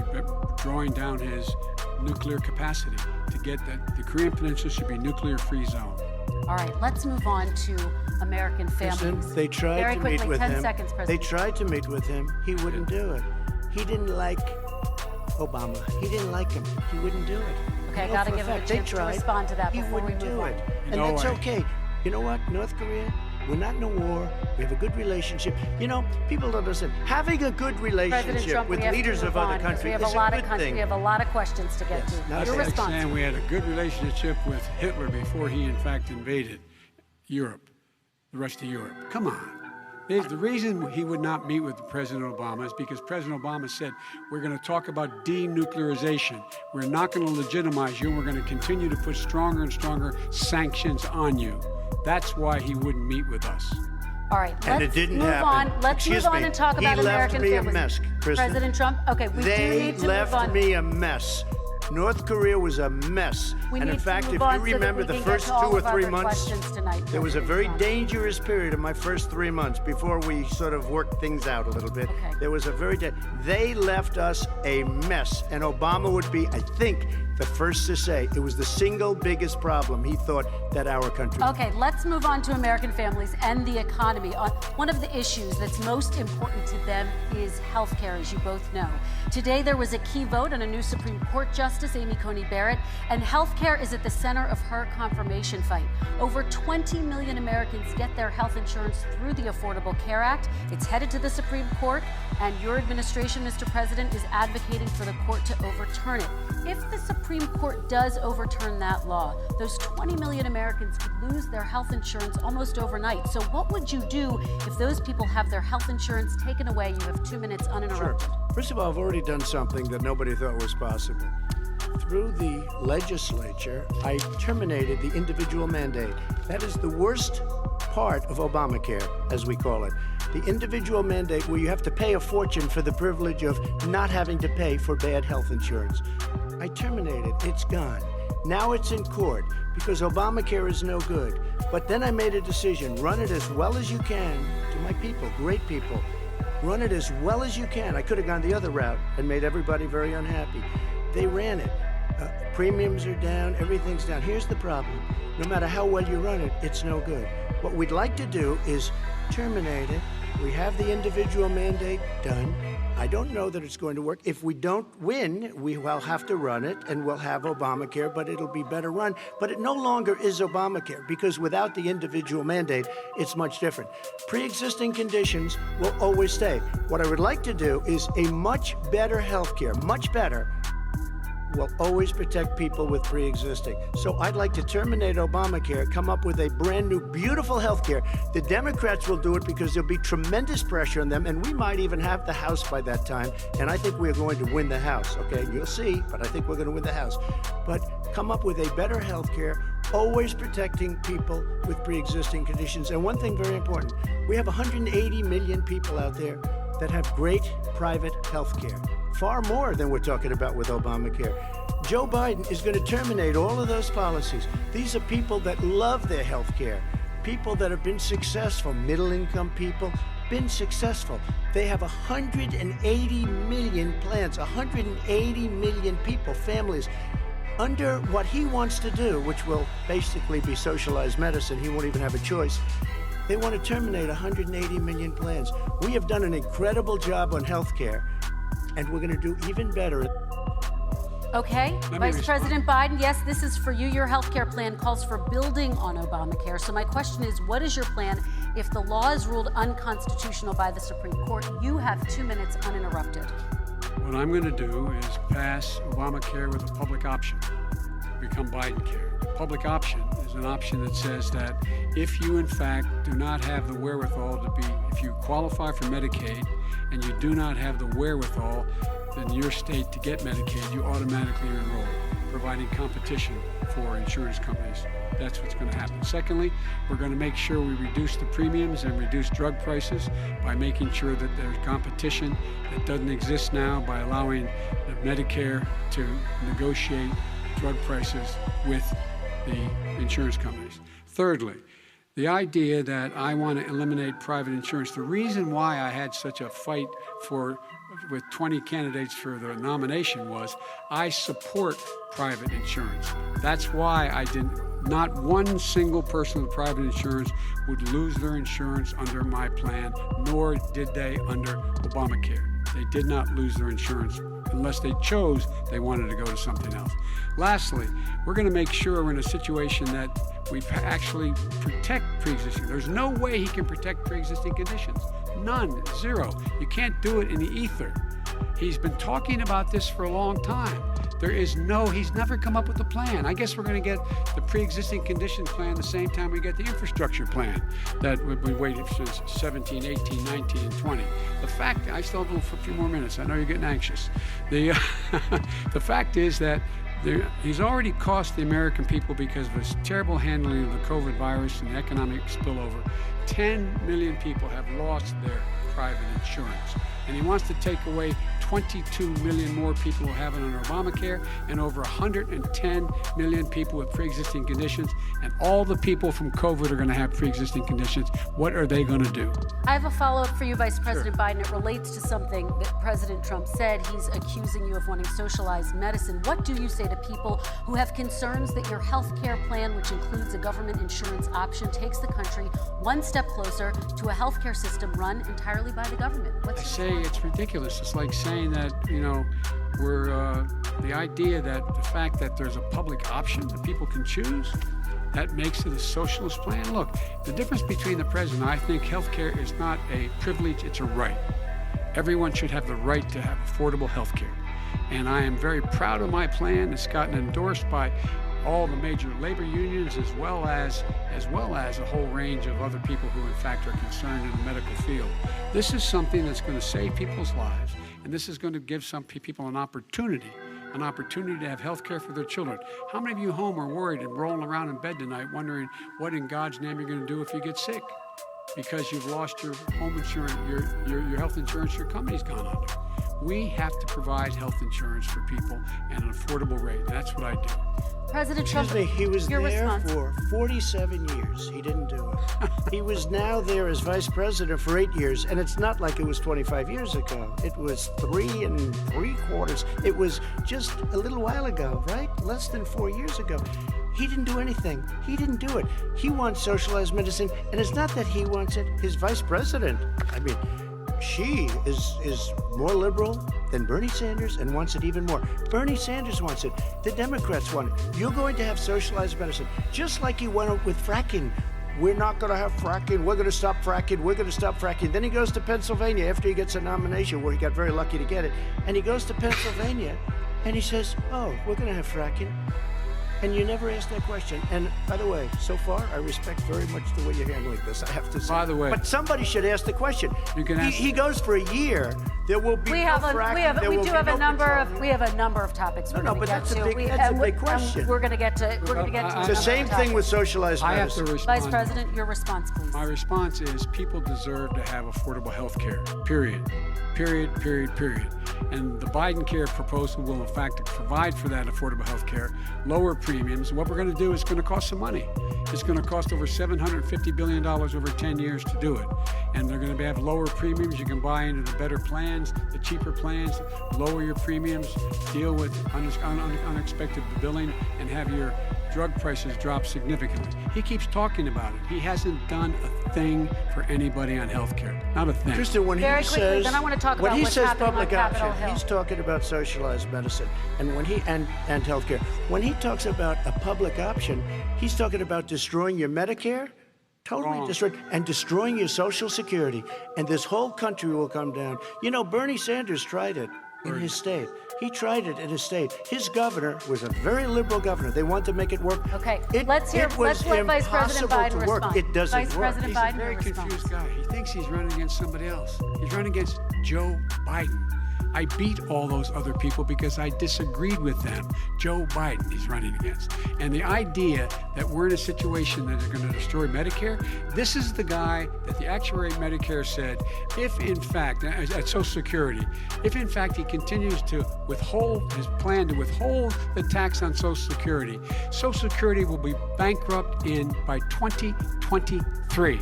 drawing down his nuclear capacity to get that the Korean Peninsula should be nuclear-free zone. All right, let's move on to American families. Listen, they tried Very to quickly, meet with 10 him. seconds, They President. tried to meet with him. He wouldn't do it. He didn't like Obama. He didn't like him. He wouldn't do it. Okay, I know gotta for give him a fact, chance they to tried. respond to that He before we wouldn't move do on. it. You And know that's why? okay. You know what, North Korea? We're not in a war. We have a good relationship. You know, people don't understand. Having a good President relationship Trump, with we have leaders to of move other on, because countries we have is a lot of good thing. We have a lot of questions to get Yes, to. now Your it's Like response. saying we had a good relationship with Hitler before he, in fact, invaded Europe, the rest of Europe. Come on. The reason he would not meet with President Obama is because President Obama said, we're going to talk about denuclearization. We're not going to legitimize you, and we're going to continue to put stronger and stronger sanctions on you. That's why he wouldn't meet with us. All right, And it let's didn't move happen. on. Let's Excuse move on me. and talk He about left American me a families. mess, Kristen. President Trump, okay, we do They need to move left on. me a mess. North Korea was a mess. We And need in to fact, move if on you so that remember we the can get first to all 2 or of 3 our months, questions tonight, there was a President very Trump. dangerous period in my first 3 months before we sort of worked things out a little bit. Okay. There was a they left us a mess. And Obama would be, I think, the first to say it was the single biggest problem he thought that our country. Okay, let's move on to American families and the economy. One of the issues that's most important to them is health care, as you both know. Today, there was a key vote on a new Supreme Court Justice, Amy Coney Barrett, and health care is at the center of her confirmation fight. Over 20 million Americans get their health insurance through the Affordable Care Act. It's headed to the Supreme Court, and your administration, Mr. President, is advocating for the court to overturn it. If the Supreme Court does overturn that law, those 20 million Americans could lose their health insurance almost overnight. So what would you do if those people have their health insurance taken away? You have 2 minutes Sure. uninterrupted. First of all, I've already done something that nobody thought was possible. Through the legislature, I terminated the individual mandate. That is the worst part of Obamacare, as we call it. The individual mandate where you have to pay a fortune for the privilege of not having to pay for bad health insurance. I terminated. It's gone. Now it's in court because Obamacare is no good. But then I made a decision. Run it as well as you can to my people, great people. Run it as well as you can. I could have gone the other route and made everybody very unhappy. They ran it. Premiums are down, everything's down. Here's the problem. No matter how well you run it, it's no good. What we'd like to do is terminate it. We have the individual mandate done. I don't know that it's going to work. If we don't win, we will have to run it, and we'll have Obamacare, but it'll be better run. But it no longer is Obamacare, because without the individual mandate, it's much different. Pre-existing conditions will always stay. What I would like to do is a much better health care, much better, will always protect people with pre-existing. So I'd like to terminate Obamacare, come up with a brand new, beautiful health care. The Democrats will do it because there'll be tremendous pressure on them, and we might even have the House by that time, and I think we're going to win the House, okay? You'll see, but I think we're going to win the House. But come up with a better health care, always protecting people with pre-existing conditions. And one thing very important, we have 180 million people out there that have great private health care. Far more than we're talking about with Obamacare. Joe Biden is going to terminate all of those policies. These are people that love their health care, people that have been successful, middle-income people, been successful. They have 180 million plans, 180 million people, families, under what he wants to do, which will basically be socialized medicine. He won't even have a choice. They want to terminate 180 million plans. We have done an incredible job on health care, and we're going to do even better. Okay, Vice President Biden, yes, this is for you. Your health care plan calls for building on Obamacare. So my question is, what is your plan if the law is ruled unconstitutional by the Supreme Court? You have 2 minutes uninterrupted. What I'm going to do is pass Obamacare with a public option, become Biden-care. Public option is an option that says that if you, in fact, do not have the wherewithal to be, if you qualify for Medicaid and you do not have the wherewithal in your state to get Medicaid, you automatically enroll, providing competition for insurance companies. That's what's going to happen. Secondly, we're going to make sure we reduce the premiums and reduce drug prices by making sure that there's competition that doesn't exist now by allowing the Medicare to negotiate drug prices with the insurance companies. Thirdly, the idea that I want to eliminate private insurance, the reason why I had such a fight with 20 candidates for the nomination was I support private insurance. That's why not one single person with private insurance would lose their insurance under my plan, nor did they under Obamacare. They did not lose their insurance unless they chose they wanted to go to something else. Lastly, we're going to make sure we're in a situation that we actually protect pre-existing. There's no way he can protect pre-existing conditions. None, zero. You can't do it in the ether. He's been talking about this for a long time. He's never come up with a plan. I guess we're going to get the pre-existing conditions plan the same time we get the infrastructure plan that we waited since 17, 18, 19, and 20. The fact, I still have a few more minutes. I know you're getting anxious. The fact is that he's already cost the American people, because of his terrible handling of the COVID virus and the economic spillover, 10 million people have lost their private insurance. And he wants to take away 22 million more people who have it under Obamacare, and over 110 million people with pre-existing conditions, and all the people from COVID are going to have pre-existing conditions. What are they going to do? I have a follow-up for you, Vice President Biden. It relates to something that President Trump said. He's accusing you of wanting socialized medicine. What do you say to people who have concerns that your health care plan, which includes a government insurance option, takes the country one step closer to a health care system run entirely by the government? I say it's ridiculous. It's like saying that, the idea that the fact that there's a public option that people can choose, that makes it a socialist plan. Look, the difference between the president, I think healthcare is not a privilege, it's a right. Everyone should have the right to have affordable healthcare. And I am very proud of my plan. It's gotten endorsed by all the major labor unions, as well as a whole range of other people who in fact are concerned in the medical field. This is something that's going to save people's lives, and this is going to give some people an opportunity to have health care for their children. How many of you home are worried and rolling around in bed tonight wondering what in God's name you're going to do if you get sick? because you've lost your home insurance, your health insurance, your company's gone under. We have to provide health insurance for people at an affordable rate. And that's what I do. President Trump, Excuse me, he was your there response. for 47 years. He didn't do it. He was now there as vice president for 8 years, and it's not like it was 25 years ago. It was 3 3/4. It was just a little while ago, right? Less than 4 years ago. He didn't do anything. He didn't do it. He wants socialized medicine, and it's not that he wants it. His vice president, I mean, she is more liberal than Bernie Sanders and wants it even more. Bernie Sanders wants it. The Democrats want it. You're going to have socialized medicine, just like he went with fracking. We're not going to have fracking. We're going to stop fracking. We're going to stop fracking. Then he goes to Pennsylvania after he gets a nomination, where he got very lucky to get it. And he goes to Pennsylvania, and he says, oh, we're going to have fracking. And you never asked that question. And by the way, so far, I respect very much the way you're handling this, I have to say. By the way. But somebody should ask the question. You can ask- He goes for a year. There will be We no have fracking. there we will do be have no a number petroleum. of topics we're No, going to but get that's a to. big- that's a big question. We're going to get to a It's the number same of thing topics. with socialized I have to medicine. respond. Vice President, your response, please. My response is people deserve to have affordable health care, period. Period, period, period. And the Biden Care proposal will, in fact, provide for that affordable health care, lower premiums. What we're going to do is going to cost some money. It's going to cost over $750 billion over 10 years to do it. And they're going to have lower premiums. You can buy into the better plans, the cheaper plans, lower your premiums, deal with unexpected billing, and have your drug prices drop significantly. He keeps talking about it. He hasn't done a thing for anybody on health care. Not a thing. Kristen, when Very he quickly, says, then I want to talk when about he what's says happening on public Capitol option, Hill. he's talking about socialized medicine, and when he and healthcare. When he talks about a public option, he's talking about destroying your Medicare, totally Wrong. destroyed, and destroying your Social Security, and this whole country will come down. You know, Bernie Sanders tried it in his state. He tried it in his state. His governor was a very liberal governor. They wanted to make it work. Okay, It let's was let Vice President impossible Biden to work. respond. It doesn't Vice work. President He's Biden, a very your response. confused guy. He thinks he's running against somebody else. He's running against Joe Biden. I beat all those other people because I disagreed with them. Joe Biden he's running against. And the idea that we're in a situation that they're going to destroy Medicare, this is the guy that the actuary at Medicare said, if in fact, at Social Security, if in fact he continues to withhold his plan to withhold the tax on Social Security, Social Security will be bankrupt by 2023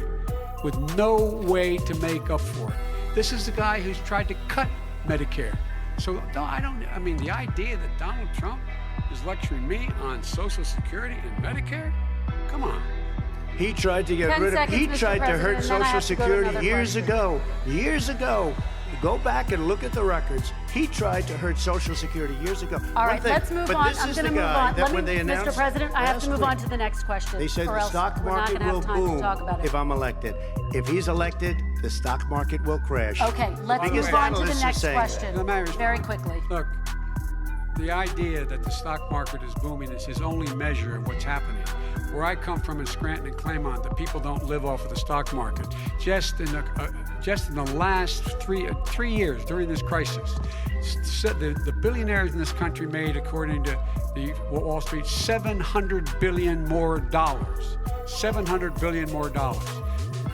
with no way to make up for it. This is the guy who's tried to cut Medicare. So no, I mean, the idea that Donald Trump is lecturing me on Social Security and Medicare? Come on. He tried to get 10 rid of. seconds, He Mr. tried to hurt President, and then I Social have to go to Security another years question. ago. Years ago. Go back and look at the records. He tried to hurt Social Security years ago. All One right, thing, let's move but on. this I'm is going to the move guy on. that Let when me, they Mr. announced President, I have last to move week, on to the next question. They said or the else stock we're not market going to have will time to boom talk about it. if I'm elected. If he's elected, the stock market will crash. Okay, let's The biggest move on to the analysts are next saying that. question Let me respond. very quickly. Look, the idea that the stock market is booming is his only measure of what's happening. Where I come from in Scranton and Claremont, the people don't live off of the stock market. Just in the last three years during this crisis, the billionaires in this country made, according to the Wall Street, $700 billion more dollars. $700 billion more dollars,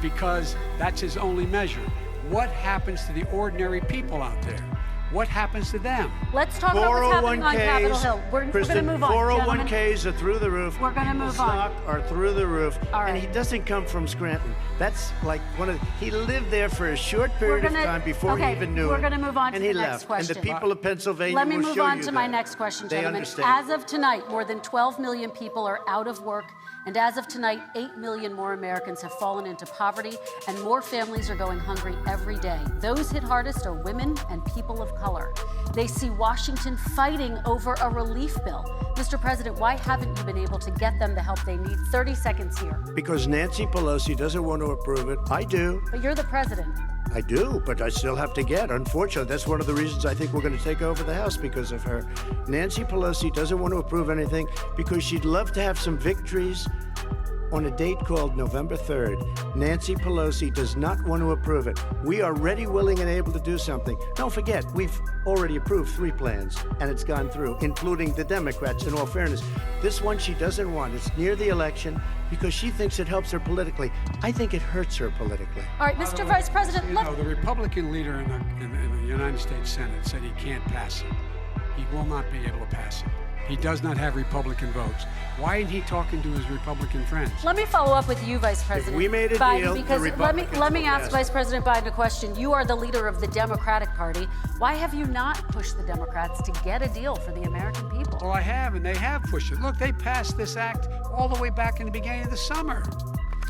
because that's his only measure. What happens to the ordinary people out there? What happens to them? Let's talk about what's happening on Capitol Hill. We're going to Kristen, move on, gentlemen. 401ks are through the roof. We're gonna People's move on. stock are through the roof. All right. And he doesn't come from Scranton. That's like he lived there for a short period of time before he even knew it. We're going to move on and to he the next left. question. And the people of Pennsylvania Let me will move show on you to my that. next question, They gentlemen. understand. As of tonight, more than 12 million people are out of work. And as of tonight, 8 million more Americans have fallen into poverty, and more families are going hungry every day. Those hit hardest are women and people of color. They see Washington fighting over a relief bill. Mr. President, why haven't you been able to get them the help they need? 30 seconds here. Because Nancy Pelosi doesn't want to approve it. I do. But you're the president. I do, but I still have to get. Unfortunately, that's one of the reasons I think we're going to take over the House, because of her. Nancy Pelosi doesn't want to approve anything because she'd love to have some victories on a date called November 3rd. Nancy Pelosi does not want to approve it. We are ready, willing, and able to do something. Don't forget, we've already approved 3 plans, and it's gone through, including the Democrats, in all fairness. This one she doesn't want. It's near the election. because she thinks it helps her politically. I think it hurts her politically. All right, Mr. Vice President, You know, the Republican leader in the United States Senate said he can't pass it. He will not be able to pass it. He does not have Republican votes. Why isn't he talking to his Republican friends? let me follow up with you, Vice President we made a Biden, deal, the because Republicans let me will ask pass Vice it. President Biden a question. You are the leader of the Democratic Party. Why have you not pushed the Democrats to get a deal for the American people? Well, I have, and they have pushed it. Look, they passed this act all the way back in the beginning of the summer.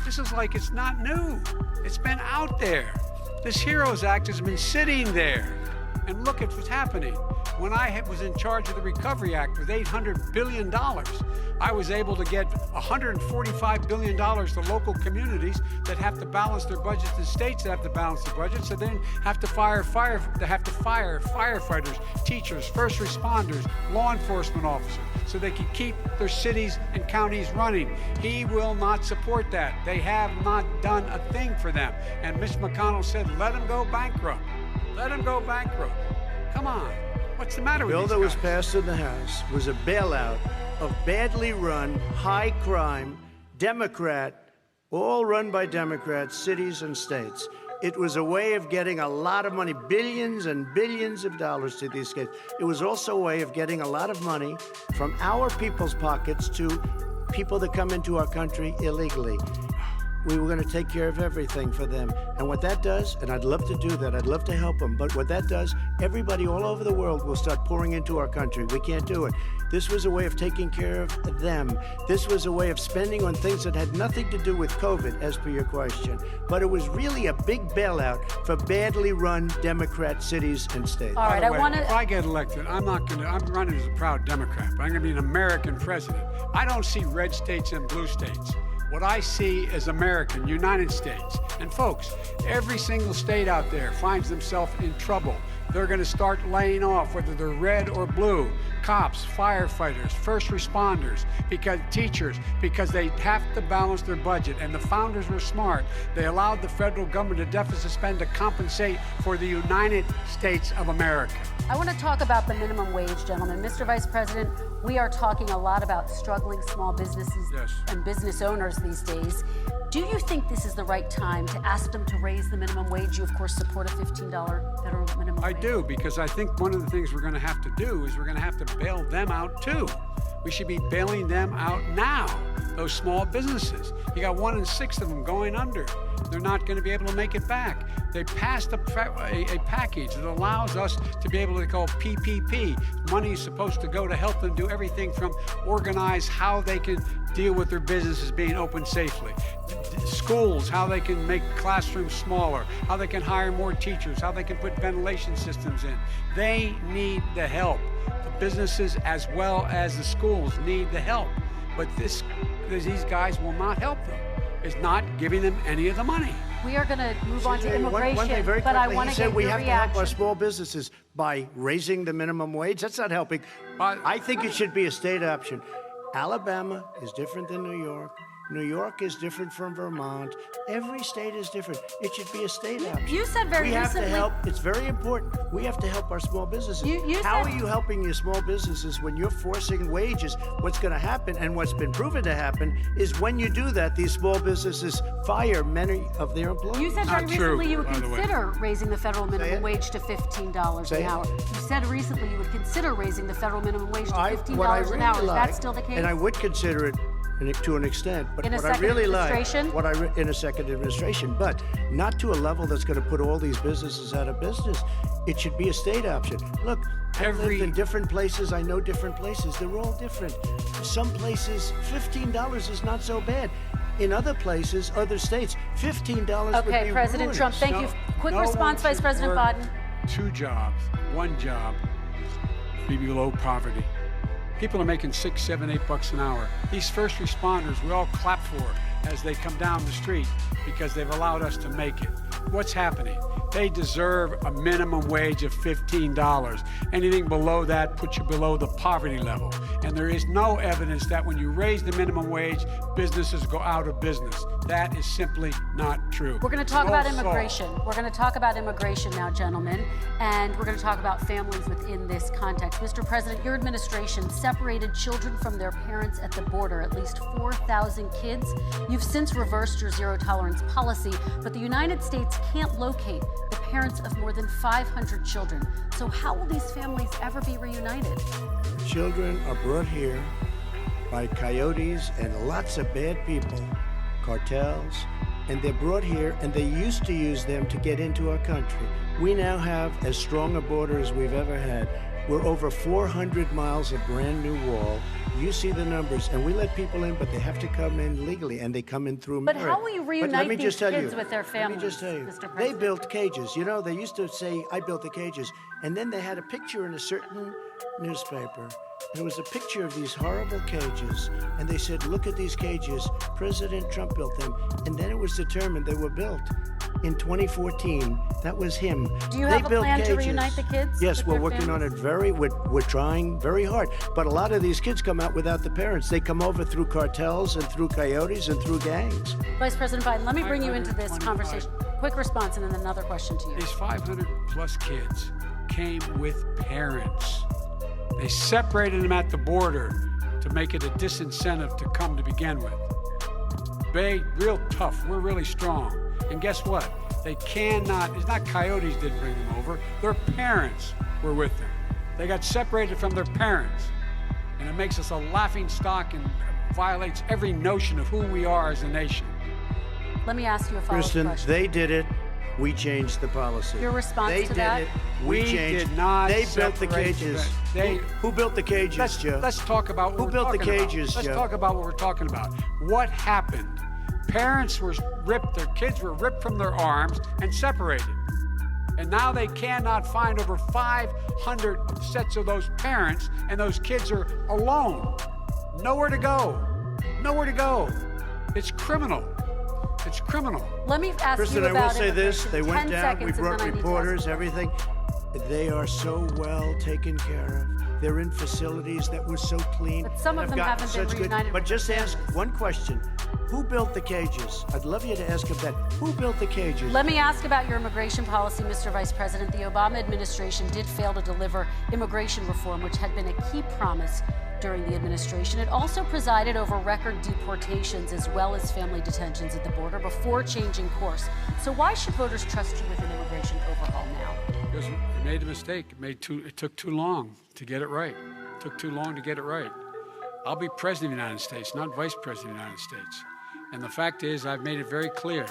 This is like it's not new. It's been out there. This HEROES Act has been sitting there. And look at what's happening. When I was in charge of the Recovery Act with $800 billion, I was able to get $145 billion to local communities that have to balance their budgets, and states that have to balance their budgets, so then have to fire firefighters, teachers, first responders, law enforcement officers, so they can keep their cities and counties running. He will not support that. They have not done a thing for them. And Mitch McConnell said, let them go bankrupt. Let them go bankrupt. Come on. What's the matter with The these bill that was guys? passed in the House was a bailout of badly run, high crime, Democrat, all run by Democrats, cities and states. It was a way of getting a lot of money, billions and billions of dollars to these states. It was also a way of getting a lot of money from our people's pockets to people that come into our country illegally. We were going to take care of everything for them. And what that does, and I'd love to do that, I'd love to help them, but what that does, everybody all over the world will start pouring into our country. We can't do it. This was a way of taking care of them. This was a way of spending on things that had nothing to do with COVID, as per your question. But it was really a big bailout for badly run Democrat cities and states. All right, By the I way, want if to. I get elected, I'm running as a proud Democrat, but I'm going to be an American president. I don't see red states and blue states. What I see is American, United States. And folks, every single state out there finds themselves in trouble. They're going to start laying off, whether they're red or blue, cops, firefighters, first responders, because teachers, because they have to balance their budget. And the founders were smart. They allowed the federal government to deficit spend to compensate for the United States of America. I want to talk about the minimum wage, gentlemen. Mr. Vice President, we are talking a lot about struggling small businesses Yes. and business owners these days. Do you think this is the right time to ask them to raise the minimum wage? You, of course, support a $15 federal minimum I wage. do, because I think one of the things we're going to have to do is we're going to have to bail them out too. We should be bailing them out now, those small businesses. You got 1 in 6 of them going under. They're not going to be able to make it back. They passed a package that allows us to be able to call PPP. Money is supposed to go to help them do everything from organize how they can deal with their businesses being open safely. Schools, how they can make classrooms smaller, how they can hire more teachers, how they can put ventilation systems in. They need the help. The businesses as well as the schools need the help. But these guys will not help them. It's not giving them any of the money. We are going to move on to One immigration, thing very but I quickly, want he to said get we your have to help our reaction. small businesses by raising the minimum wage. That's not helping. But- I think it should be a state option. Alabama is different than New York. New York is different from Vermont. Every state is different. It should be a state option. You said very we have recently- to help. It's very important. We have to help our small businesses. You How said- are you helping your small businesses when you're forcing wages? What's going to happen, and what's been proven to happen, is when you do that, these small businesses fire many of their employees. You said very Not true, recently you would by the way. consider raising the federal minimum it. wage to $15 Say an it. hour. You said recently you would consider raising the federal minimum wage to What I $15 really an hour. Is like, that still the case? and I would consider it to an extent, but In a what I second really administration? like, in a second administration, but not to a level that's going to put all these businesses out of business. It should be a state option. Look, I've lived in different places. I know different places. They're all different. Some places, $15 is not so bad. In other places, other states, $15 would Okay, be President ruinous. Trump, thank you. Quick No response, one Vice should President work Biden. 2 jobs, 1 job, be below poverty. People are making $6, $7, $8 an hour. These first responders, we all clap for as they come down the street because they've allowed us to make it. What's happening? They deserve a minimum wage of $15. Anything below that puts you below the poverty level. And there is no evidence that when you raise the minimum wage, businesses go out of business. That is simply not true. We're going to talk about immigration. We're going to talk about immigration now, gentlemen, and we're going to talk about families within this context. Mr. President, your administration separated children from their parents at the border, at least 4,000 kids. You've since reversed your zero-tolerance policy, but the United States can't locate the parents of more than 500 children. So how will these families ever be reunited? Children are brought here by coyotes and lots of bad people, cartels, and they're brought here, and they used to use them to get into our country. We now have as strong a border as we've ever had. We're over 400 miles of brand new wall. You see the numbers, and we let people in, but they have to come in legally, and they come in through merit. But how will you reunite these kids with their families, Let me just tell you, Mr. they President? built cages. You know, they used to say, I built the cages, and then they had a picture in a certain newspaper, and it was a picture of these horrible cages, and they said, look at these cages, President Trump built them, and then it was determined they were built. In 2014, that was him. Do you have a plan to reunite the kids? Yes, with we're their working on families? it we're trying very hard. But a lot of these kids come out without the parents. They come over through cartels and through coyotes and through gangs. Vice President Biden, let me bring you into this 525. conversation. Quick response and then another question to you. These 500 plus kids came with parents. They separated them at the border to make it a disincentive to come to begin with. Real tough, we're really strong. And guess what? They cannot, it's not coyotes didn't bring them over, their parents were with them. They got separated from their parents. And it makes us a laughing stock and violates every notion of who we are as a nation. Let me ask you a follow-up Kristen, question. they did it. We changed the policy. Your response they to that? They did it. We changed. did not They built the separate cages. They, Who built the cages, Joe? let's talk about what Who we're built the talking about. cages, Let's Joe? talk about what we're talking about. What happened? Parents were ripped, their kids were ripped from their arms and separated. And now they cannot find over 500 sets of those parents, and those kids are alone. Nowhere to go. Nowhere to go. It's criminal. It's criminal. Let me ask Kristen, you I about will say this. immigration. They 10 went down. We seconds, and brought then I need to ask reporters, you. everything. They are so well taken care of. They're in facilities that were so clean. But some of and them have gotten haven't been such good. reunited But with just their ask families. one question. Who built the cages? I'd love you to ask him that. Who built the cages? Let me ask about your immigration policy, Mr. Vice President. The Obama administration did fail to deliver immigration reform, which had been a key promise during the administration. It also presided over record deportations as well as family detentions at the border before changing course. So why should voters trust you with an immigration overhaul now? Because we made a mistake. It took too long to get it right. It took too long to get it right. I'll be president of the United States, not vice president of the United States. And the fact is, I've made it very clear.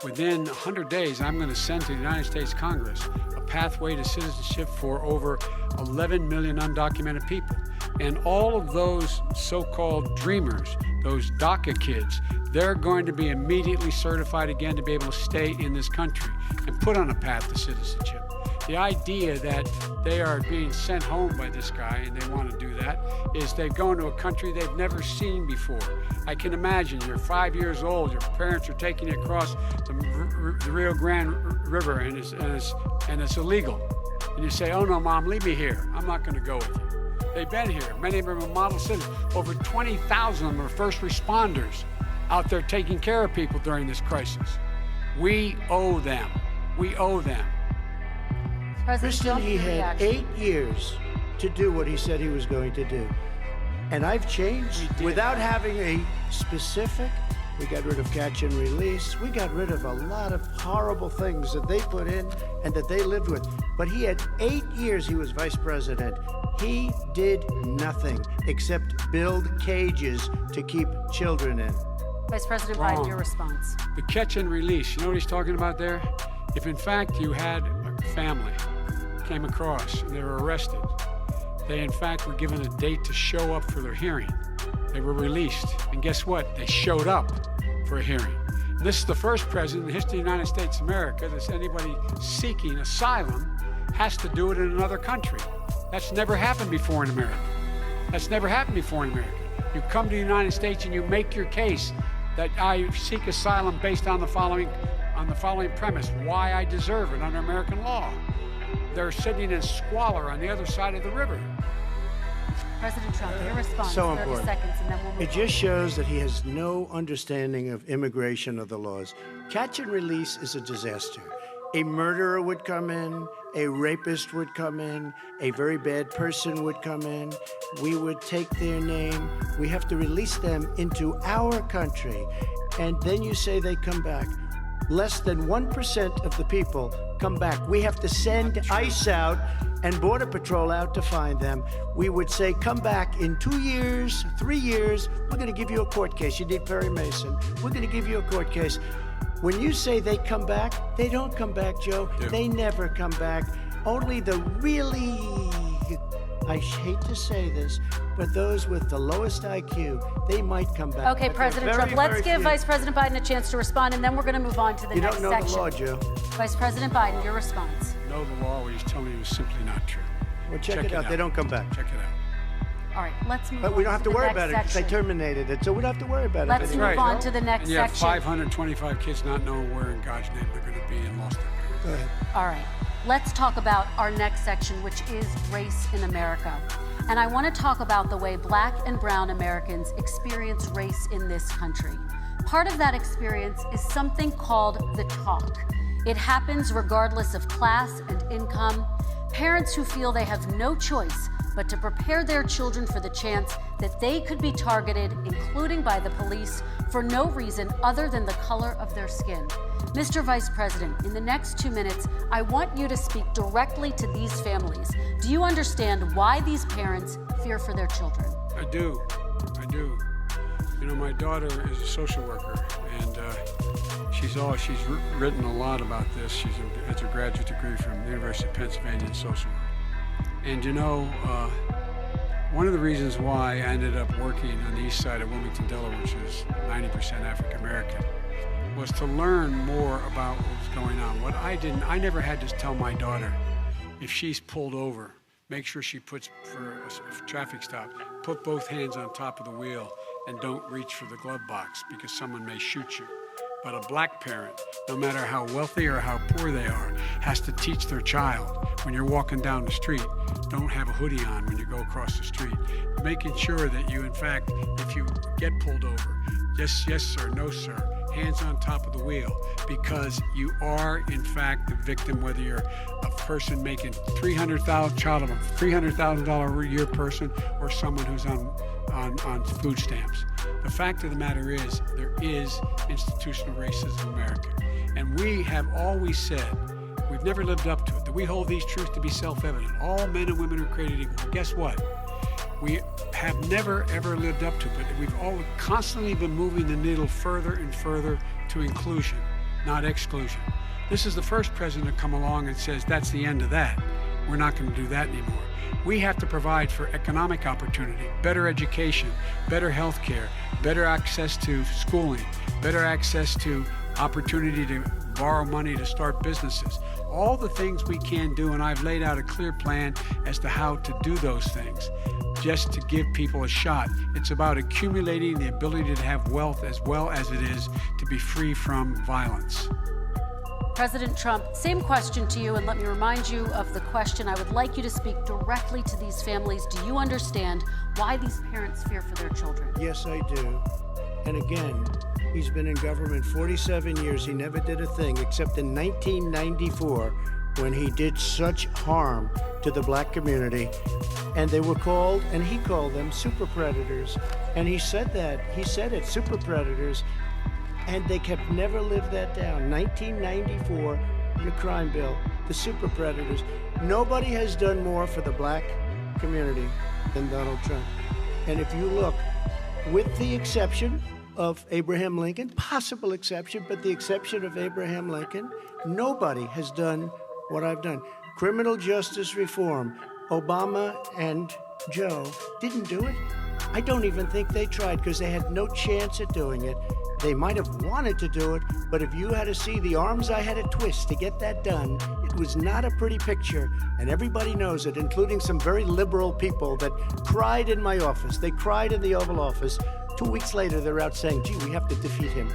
Within 100 days, I'm going to send to the United States Congress a pathway to citizenship for over 11 million undocumented people. And all of those so-called dreamers, those DACA kids, they're going to be immediately certified again to be able to stay in this country and put on a path to citizenship. The idea that they are being sent home by this guy and they want to do that is they're going to a country they've never seen before. I can imagine you're 5 years old, your parents are taking you across the Rio Grande River and it's illegal. And you say, oh no, Mom, leave me here. I'm not going to go with you. They've been here. Many of them are model citizens. Over 20,000 of them are first responders out there taking care of people during this crisis. We owe them. We owe them. President Kristen, Trump, he your had reaction. 8 years to do what he said he was going to do. And I've changed He did. without having a specific. We got rid of catch and release. We got rid of a lot of horrible things that they put in and that they lived with. But he had 8 years he was vice president. He did nothing except build cages to keep children in. Vice President Wrong. Biden, your response. The catch and release, you know what he's talking about there? If in fact you had a family came across and they were arrested, they in fact were given a date to show up for their hearing. They were released, and guess what? They showed up for a hearing. And this is the first president in the history of the United States of America that anybody seeking asylum has to do it in another country. That's never happened before in America. That's never happened before in America. You come to the United States and you make your case that I seek asylum based on the following on the following premise: why I deserve it under American law. They're sitting in squalor on the other side of the river. President Trump, your response, So 30 important. seconds, and then we'll move It on. just shows that he has no understanding of immigration or the laws. Catch and release is a disaster. A murderer would come in, a rapist would come in, a very bad person would come in. We would take their name. We have to release them into our country. And then you say they come back. Less than 1% of the people come back. We have to send ICE out and Border Patrol out to find them. We would say, come back in 2 years, 3 years. We're going to give you a court case. You need Perry Mason. We're going to give you a court case. When you say they come back, they don't come back, Joe. Yeah. They never come back. Only the really, I hate to say this, but those with the lowest IQ, they might come back. Okay, But they're President very, Trump, let's very give few. Vice President Biden a chance to respond, and then we're going to move on to the You next don't know section. the law, Joe. Vice President Biden, your response. Know the law, what he's telling you is simply not true. Well, check it out. They don't come back. Check it out. All right, let's move on. But we don't have to the worry next about it because they section. terminated it, so we don't have to worry about Let's it move anymore. on to the next And you have section. 525 kids not knowing where in God's name they're going to be and lost their parents. Go ahead. All right, let's talk about our next section, which is race in America. And I want to talk about the way Black and brown Americans experience race in this country. Part of that experience is something called the talk. It happens regardless of class and income. Parents who feel they have no choice but to prepare their children for the chance that they could be targeted, including by the police, for no reason other than the color of their skin. Mr. Vice President, in the next 2 minutes, I want you to speak directly to these families. Do you understand why these parents fear for their children? I do. You know, my daughter is a social worker, and she's written a lot about this. She has a graduate degree from the University of Pennsylvania in social work. And you know, one of the reasons why I ended up working on the east side of Wilmington, Delaware, which is 90% African American, was to learn more about what was going on. What I never had to tell my daughter, if she's pulled over, make sure she puts, for a traffic stop, put both hands on top of the wheel and don't reach for the glove box because someone may shoot you. But a black parent, no matter how wealthy or how poor they are, has to teach their child when you're walking down the street, don't have a hoodie on when you go across the street. Making sure that you, in fact, if you get pulled over, yes sir, no sir, hands on top of the wheel, because you are, in fact, the victim, whether you're a person making child of a $300,000 a year person or someone who's on food stamps. The fact of the matter is, there is institutional racism in America. And we have always said, we've never lived up to it, that we hold these truths to be self-evident. All men and women are created equal. But guess what? We have never, ever lived up to it, but we've always constantly been moving the needle further and further to inclusion, not exclusion. This is the first president to come along and says, that's the end of that. We're not going to do that anymore. We have to provide for economic opportunity, better education, better health care, better access to schooling, better access to opportunity to borrow money to start businesses. All the things we can do, and I've laid out a clear plan as to how to do those things, just to give people a shot. It's about accumulating the ability to have wealth as well as it is to be free from violence. President Trump, same question to you, and let me remind you of the question. I would like you to speak directly to these families. Do you understand why these parents fear for their children? Yes, I do. And again, he's been in government 47 years. He never did a thing except in 1994 when he did such harm to the black community. And they were called, and he called them super predators. And he said that. He said it, super predators. And they kept never lived that down. 1994, the crime bill, the super predators. Nobody has done more for the black community than Donald Trump. And if you look, with the exception of Abraham Lincoln, possible exception, but the exception of Abraham Lincoln, nobody has done what I've done. Criminal justice reform, Obama and Joe didn't do it. I don't even think they tried because they had no chance at doing it. They might have wanted to do it, but if you had to see the arms I had to twist to get that done, it was not a pretty picture, and everybody knows it, including some very liberal people that cried in my office. They cried in the Oval Office. 2 weeks later, they're out saying, gee, we have to defeat him.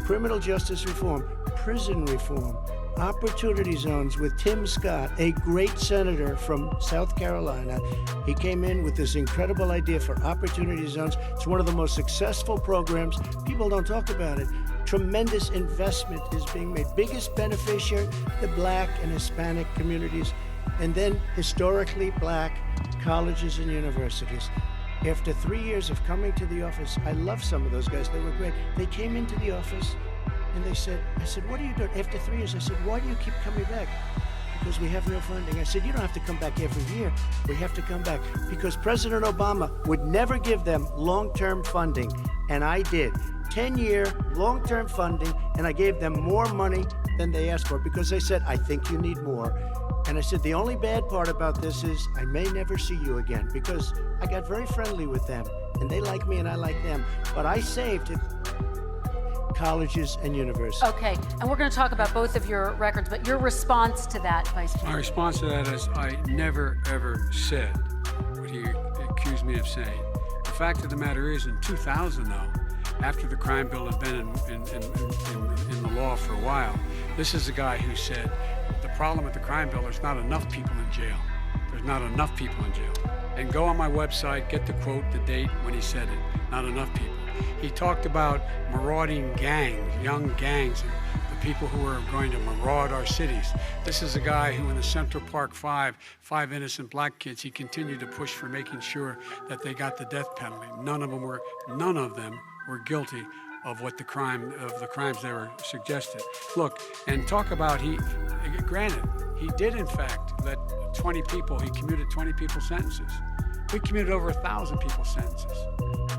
criminal justice reform, prison reform, opportunity zones with Tim Scott, a great senator from South Carolina. He came in with this incredible idea for opportunity zones. It's one of the most successful programs. People don't talk about it. Tremendous investment is being made. Biggest beneficiary, the Black and Hispanic communities, and then historically Black colleges and universities. After 3 years of coming to the office, I love some of those guys. They were great. They came into the office and I said, what are you doing? After 3 years, I said, why do you keep coming back? Because we have no funding. I said, you don't have to come back every year. We have to come back because President Obama would never give them long-term funding, and I did. 10-year long-term funding, and I gave them more money than they asked for because they said, I think you need more. And I said, the only bad part about this is I may never see you again because I got very friendly with them, and they like me and I like them. But I saved it. Colleges and universities. Okay, and we're going to talk about both of your records, but your response to that, Vice Chair. My response to that is I never, ever said what he accused me of saying. The fact of the matter is, in 2000, though, after the crime bill had been in the law for a while, this is the guy who said, the problem with the crime bill, there's not enough people in jail. There's not enough people in jail. And go on my website, get the quote, the date when he said it, not enough people. He talked about marauding gangs, young gangs, and the people who are going to maraud our cities. This is a guy who in the Central Park Five innocent black kids, he continued to push for making sure that they got the death penalty. None of them were guilty of the crimes they were suggested. Look, and talk about granted, he did in fact let 20 people, he commuted 20 people's sentences. We commuted over 1,000 people's sentences.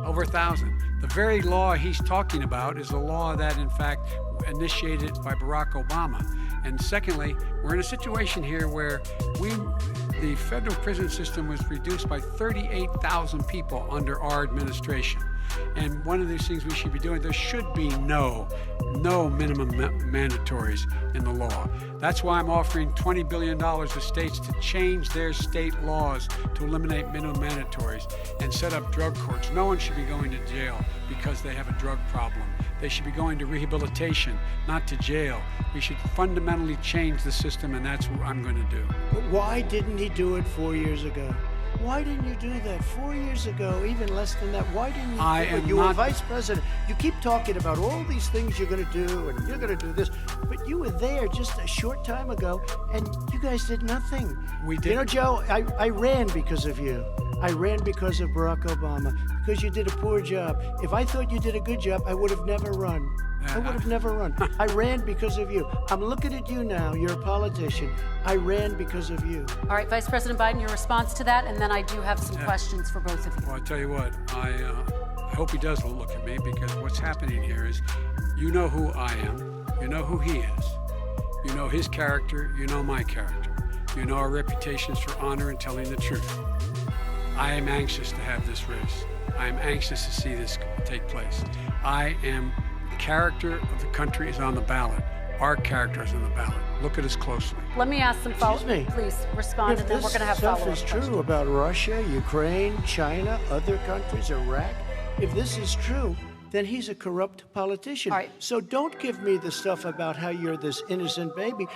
Over 1,000. The very law he's talking about is a law that, in fact, initiated by Barack Obama. And secondly, we're in a situation here where the federal prison system was reduced by 38,000 people under our administration. And one of these things we should be doing, there should be no minimum mandatories in the law. That's why I'm offering $20 billion to states to change their state laws to eliminate minimum mandatories and set up drug courts. No one should be going to jail because they have a drug problem. They should be going to rehabilitation, not to jail. We should fundamentally change the system, and that's what I'm going to do. But why didn't he do it 4 years ago? Why didn't you do that 4 years ago, even less than that? Why didn't you do it? You were vice president. You keep talking about all these things you're going to do, and you're going to do this, but you were there just a short time ago, and you guys did nothing. We did. You know, Joe, I ran because of you. I ran because of Barack Obama, because you did a poor job. If I thought you did a good job, I would have never run. I would have never run. I ran because of you. I'm looking at you now. You're a politician. I ran because of you. All right, Vice President Biden, your response to that, and then I do have some questions for both of you. Well, I tell you what, I hope he does look at me, because what's happening here is, you know who I am, you know who he is, you know his character, you know my character, you know our reputations for honor and telling the truth. I am anxious to have this race. I am anxious to see this take place. The character of the country is on the ballot. Our character is on the ballot. Look at us closely. Let me ask some follow-up. Please respond, and then we're going to have follow-up questions. If this stuff is true about Russia, Ukraine, China, other countries, Iraq, if this is true, then he's a corrupt politician. All right. So don't give me the stuff about how you're this innocent baby.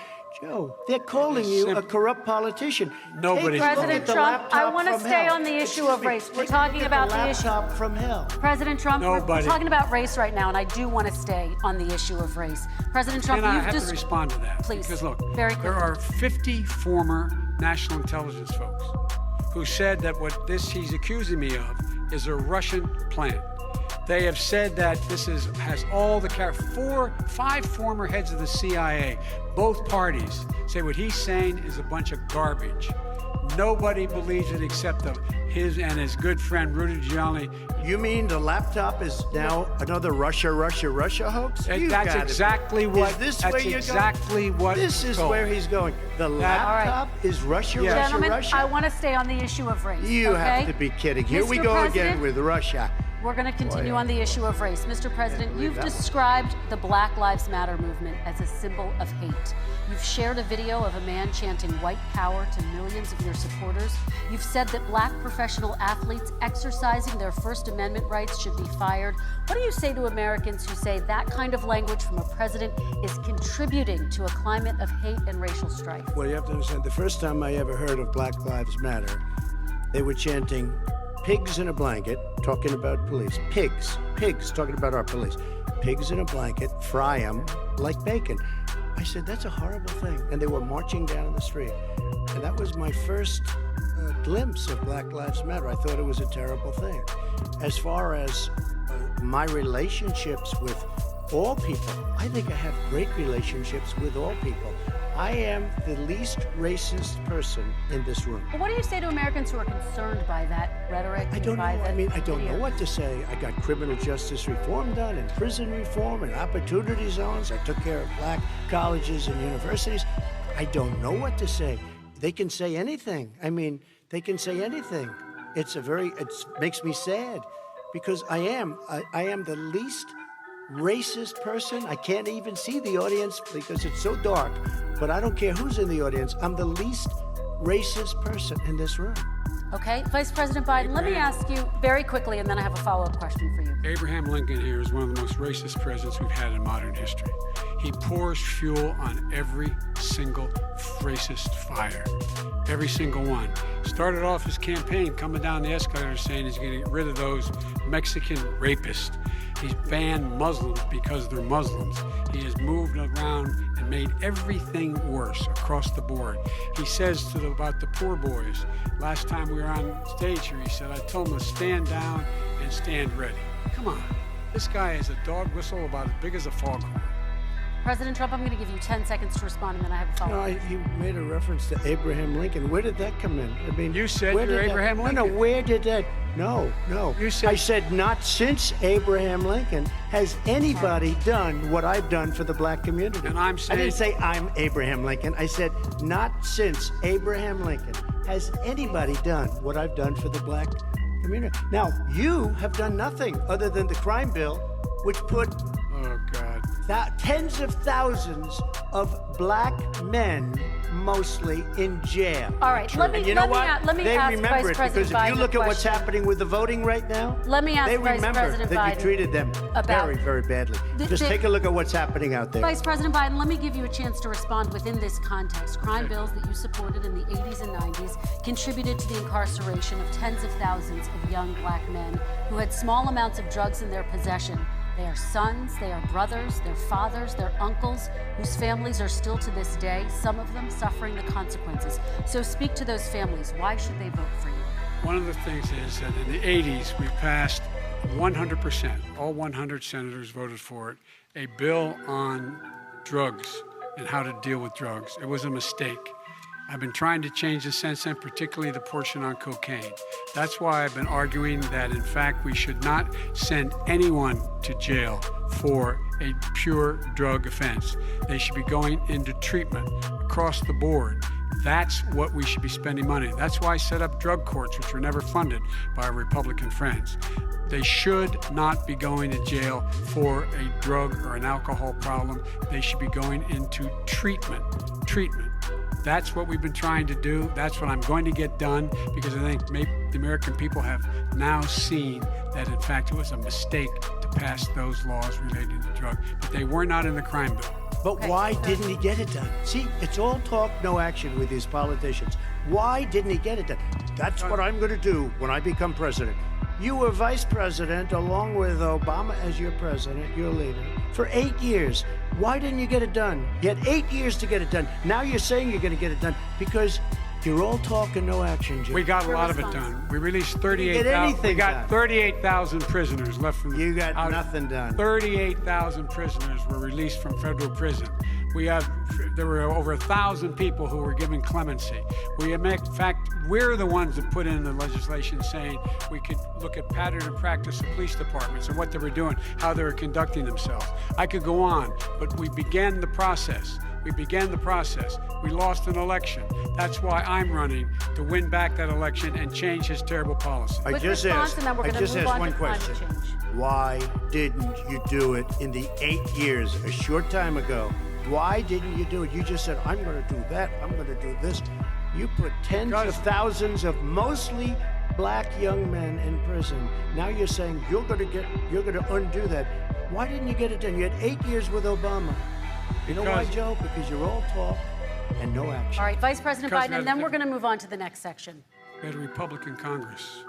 Joe, they're calling you a corrupt politician. Nobody's President Trump, I want to stay on the issue of race. We're talking about the issue. Laptop from hell. President Trump, we're talking about race right now, and I do want to stay on the issue of race. President Trump, I have to respond to that. Please, because look, very quickly. There are 50 former national intelligence folks who said that what he's accusing me of is a Russian plant. They have said that this has all the 5 former heads of the CIA, both parties, say what he's saying is a bunch of garbage. Nobody believes it except his and his good friend Rudy Giuliani. You mean the laptop is now another Russia hoax? That's exactly what. Is this where you're exactly going? what. This is where he's going. The laptop is Russia, Gentlemen, Russia. I want to stay on the issue of race. You have to be kidding. Here we go again with Russia. we're going to continue on the issue of race. Mr. President, you've described the Black Lives Matter movement as a symbol of hate. You've shared a video of a man chanting white power to millions of your supporters. You've said that black professional athletes exercising their First Amendment rights should be fired. What do you say to Americans who say that kind of language from a president is contributing to a climate of hate and racial strife? Well, you have to understand, the first time I ever heard of Black Lives Matter, they were chanting pigs in a blanket, talking about police. Pigs, talking about our police. Pigs in a blanket, fry them like bacon. I said, that's a horrible thing. And they were marching down the street. And that was my first glimpse of Black Lives Matter. I thought it was a terrible thing. As far as my relationships with all people, I think I have great relationships with all people. I am the least racist person in this room. Well, what do you say to Americans who are concerned by that rhetoric? I don't know. by the I mean, I don't know video? what to say. I got criminal justice reform done and prison reform and opportunity zones. I took care of black colleges and universities. I don't know what to say. They can say anything. I mean, they can say anything. It makes me sad because I am the least racist person. I can't even see the audience because it's so dark, but I don't care who's in the audience. I'm the least racist person in this room. Okay, Vice President Biden, let me ask you very quickly, and then I have a follow-up question for you. Abraham Lincoln here is one of the most racist presidents we've had in modern history. He pours fuel on every single racist fire, every single one. Started off his campaign coming down the escalator saying he's going to get rid of those Mexican rapists. He's banned Muslims because they're Muslims. He has moved around and made everything worse across the board. He says about the poor boys, last time we were on stage here, he said, I told them to stand down and stand ready. Come on, this guy is a dog whistle about as big as a foghorn. President Trump, I'm going to give you 10 seconds to respond, and then I have a follow-up. No, you made a reference to Abraham Lincoln. Where did that come in? I mean, You said where you're did Abraham Lincoln. No, where did that? No. You said- I said not since Abraham Lincoln has anybody done what I've done for the black community. And I'm I didn't saying- say I'm Abraham Lincoln. I said not since Abraham Lincoln has anybody done what I've done for the black community. Now, you have done nothing other than the crime bill, which put Oh, God. tens of thousands of black men, mostly, in jail. All right, True. let me- And you know let me what? a- let me they ask remember Vice it President because if you Biden look a at what's question. happening with the voting right now, Let me ask they Vice remember President that Biden you treated them about- very, very badly. Just take a look at what's happening out there. Vice President Biden, let me give you a chance to respond within this context. Crime bills that you supported in the 80s and 90s contributed to the incarceration of tens of thousands of young black men who had small amounts of drugs in their possession. They are sons, they are brothers, their fathers, their uncles, whose families are still to this day, some of them suffering the consequences. So speak to those families. Why should they vote for you? One of the things is that in the 80s, we passed 100%, all 100 senators voted for it, a bill on drugs and how to deal with drugs. It was a mistake. I've been trying to change the since then, particularly the portion on cocaine. That's why I've been arguing that, in fact, we should not send anyone to jail for a pure drug offense. They should be going into treatment across the board. That's what we should be spending money. That's why I set up drug courts, which were never funded by our Republican friends. They should not be going to jail for a drug or an alcohol problem. They should be going into treatment. That's what we've been trying to do. That's what I'm going to get done because I think maybe the American people have now seen that, in fact, it was a mistake to pass those laws relating to drugs. But they were not in the crime bill. But why didn't he get it done? See, it's all talk, no action with these politicians. Why didn't he get it done? That's what I'm going to do when I become president. You were vice president along with Obama as your president, your leader, for 8 years. Why didn't you get it done? You had 8 years to get it done. Now you're saying you're going to get it done because you're all talk and no action, Jim. We got a Your lot of it response. done. We released get 38,000. anything We got done. 38,000 prisoners left from. You got nothing done. 38,000 prisoners were released from federal prison. There were over 1,000 people who were given clemency. In fact, we're the ones that put in the legislation saying we could look at pattern and practice of police departments and what they were doing, how they were conducting themselves. I could go on, but we began the process. We began the process. We lost an election. That's why I'm running to win back that election and change his terrible policy. I With just response, asked, and then we're I gonna just move asked on one to climate question. change. Why didn't you do it in the 8 years, a short time ago? Why didn't you do it? You just said, I'm going to do that, I'm going to do this. You put tens of thousands of mostly black young men in prison. Now you're saying you're going to undo that. Why didn't you get it done? You had 8 years with Obama. You know why, Joe? Because you're all talk and no action. All right, Vice President Because Biden, and then we're going to move on to the next section. We had a Republican Congress.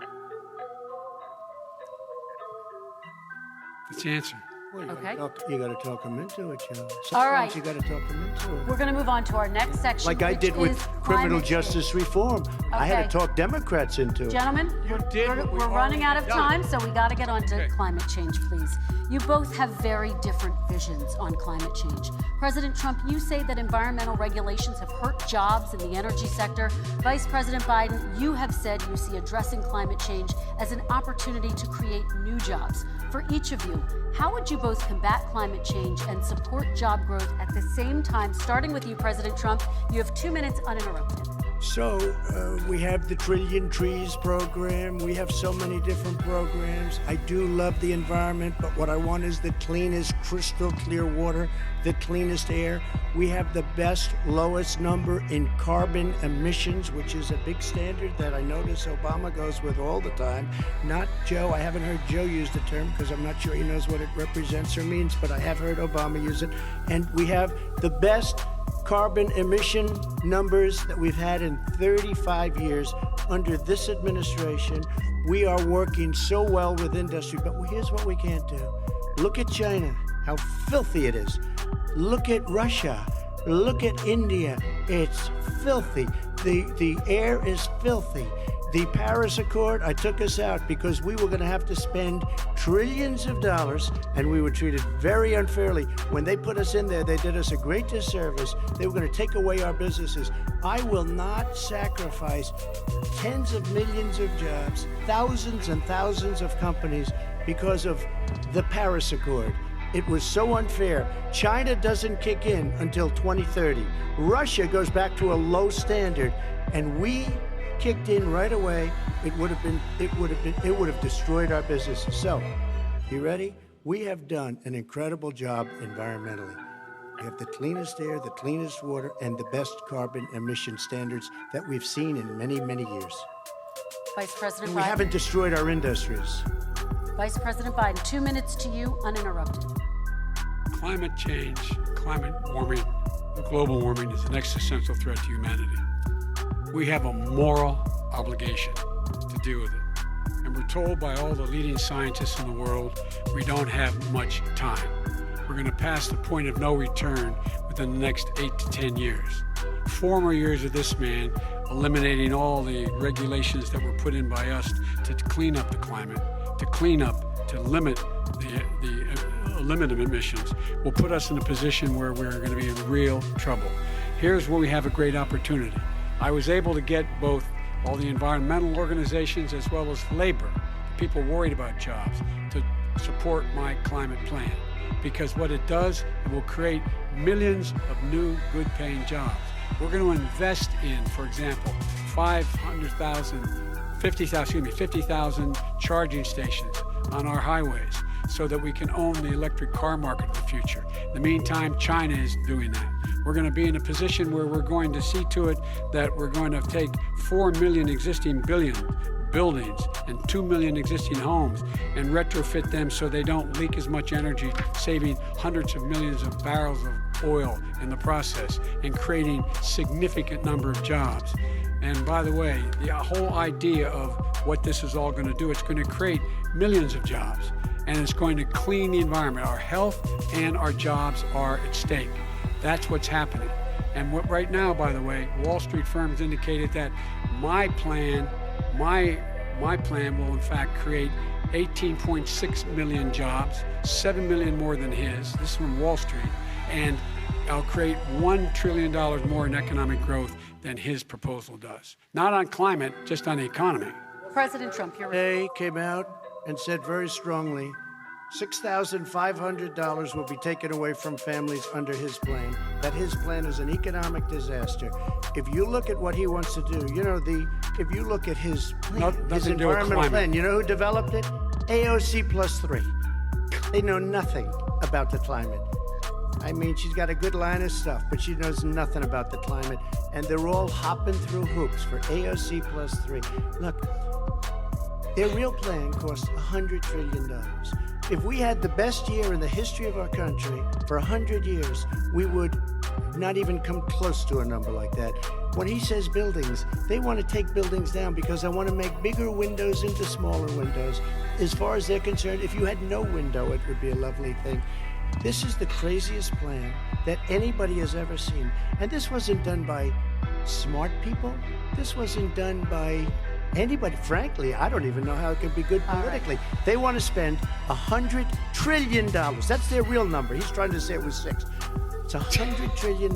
That's the answer. Well, Okay. You got to talk them into it, Joe. All right. Sometimes you got to talk them into it. We're going to move on to our next section, Like I which did with is criminal climate justice change. reform. I had Okay. to talk Democrats into it. Gentlemen, You did what we we're running out of already time, done. so we got to get on to Okay. climate change, please. You both have very different visions on climate change. President Trump, you say that environmental regulations have hurt jobs in the energy sector. Vice President Biden, you have said you see addressing climate change as an opportunity to create new jobs. For each of you, how would you both combat climate change and support job growth at the same time? Starting with you, President Trump, you have 2 minutes uninterrupted. So we have the Trillion Trees program. We have so many different programs. I do love the environment, but what I want is the cleanest, crystal clear water, the cleanest air. We have the best, lowest number in carbon emissions, which is a big standard that I notice Obama goes with all the time. Not Joe. I haven't heard Joe use the term because I'm not sure he knows what it represents or means, but I have heard Obama use it. And we have the best carbon emission numbers that we've had in 35 years under this administration. We are working so well with industry, but here's what we can't do. Look at China, how filthy it is. Look at Russia. Look at India. It's filthy. The air is filthy. The Paris Accord, I took us out because we were going to have to spend trillions of dollars, and we were treated very unfairly. When they put us in there, they did us a great disservice. They were going to take away our businesses. I will not sacrifice tens of millions of jobs, thousands and thousands of companies because of the Paris Accord. It was so unfair. China doesn't kick in until 2030. Russia goes back to a low standard, and we kicked in right away. It would have destroyed our businesses. So, you ready? We have done an incredible job environmentally. We have the cleanest air, the cleanest water, and the best carbon emission standards that we've seen in many, many years. Vice President And we Biden. haven't destroyed our industries. Vice President Biden, 2 minutes to you, uninterrupted. Climate change, climate warming, global warming is an existential threat to humanity. We have a moral obligation to deal with it. And we're told by all the leading scientists in the world we don't have much time. We're going to pass the point of no return within the next 8 to 10 years. 4 more years of this man eliminating all the regulations that were put in by us to clean up the climate, to limit limit emissions, will put us in a position where we're going to be in real trouble. Here's where we have a great opportunity. I was able to get both all the environmental organizations as well as labor, people worried about jobs, to support my climate plan. Because what it does, it will create millions of new, good-paying jobs. We're going to invest in, for example, 50,000 charging stations on our highways so that we can own the electric car market of the future. In the meantime, China is doing that. We're going to be in a position where we're going to see to it that we're going to take 4 million existing buildings and 2 million existing homes and retrofit them so they don't leak as much energy, saving hundreds of millions of barrels of oil in the process and creating significant number of jobs. And by the way, the whole idea of what this is all going to do, it's going to create millions of jobs, and it's going to clean the environment. Our health and our jobs are at stake. That's what's happening. And right now, by the way, Wall Street firms indicated that my plan will in fact create 18.6 million jobs, 7 million more than his. This is from Wall Street. And I'll create $1 trillion more in economic growth than his proposal does. Not on climate, just on the economy. President Trump, you're They came out and said very strongly, $6,500 will be taken away from families under his plan. That his plan is an economic disaster. If you look at what he wants to do, if you look at his plan, his environmental plan, you know who developed it? AOC plus 3. They know nothing about the climate. I mean, she's got a good line of stuff, but she knows nothing about the climate. And they're all hopping through hoops for AOC plus 3. Look, their real plan costs $100 trillion. If we had the best year in the history of our country for 100 years, we would not even come close to a number like that. When he says buildings, they want to take buildings down because they want to make bigger windows into smaller windows. As far as they're concerned, if you had no window, it would be a lovely thing. This is the craziest plan that anybody has ever seen. And this wasn't done by smart people. This wasn't done by anybody. Frankly, I don't even know how it could be good politically. Right. They want to spend $100 trillion. That's their real number. He's trying to say it was 6. It's $100 trillion.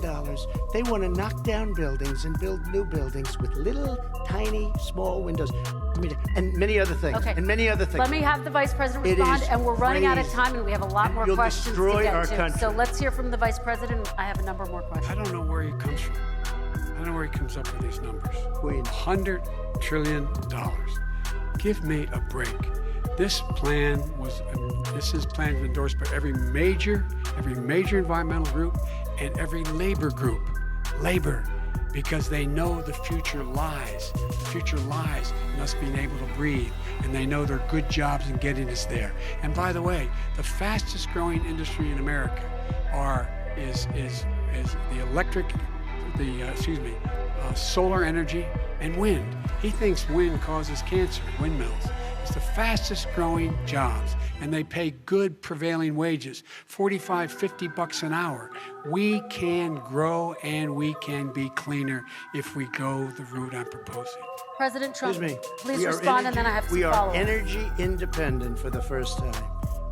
They want to knock down buildings and build new buildings with little, tiny, small windows. I mean, and many other things. Okay. And many other things. Let me have the Vice President respond, and we're running out of time, and we have a lot more questions to get to. Country. So let's hear from the Vice President. I have a number more questions. I don't know where he comes from. I don't know where he comes up with these numbers. $100 trillion. Give me a break. This plan was endorsed by every major environmental group and every labor group. Labor, because they know the future lies. The future lies in us being able to breathe, and they know there are good jobs in getting us there. And by the way, the fastest growing industry in America is solar energy and wind. He thinks wind causes cancer, windmills. It's the fastest growing jobs, and they pay good prevailing wages, $45, $50 an hour. We can grow and we can be cleaner if we go the route I'm proposing. President Trump, please respond, and then I have some follow-up. We are energy independent for the first time.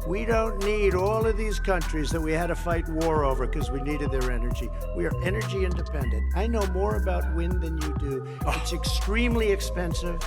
We don't need all of these countries that we had to fight war over because we needed their energy. We are energy independent. I know more about wind than you do. It's extremely expensive,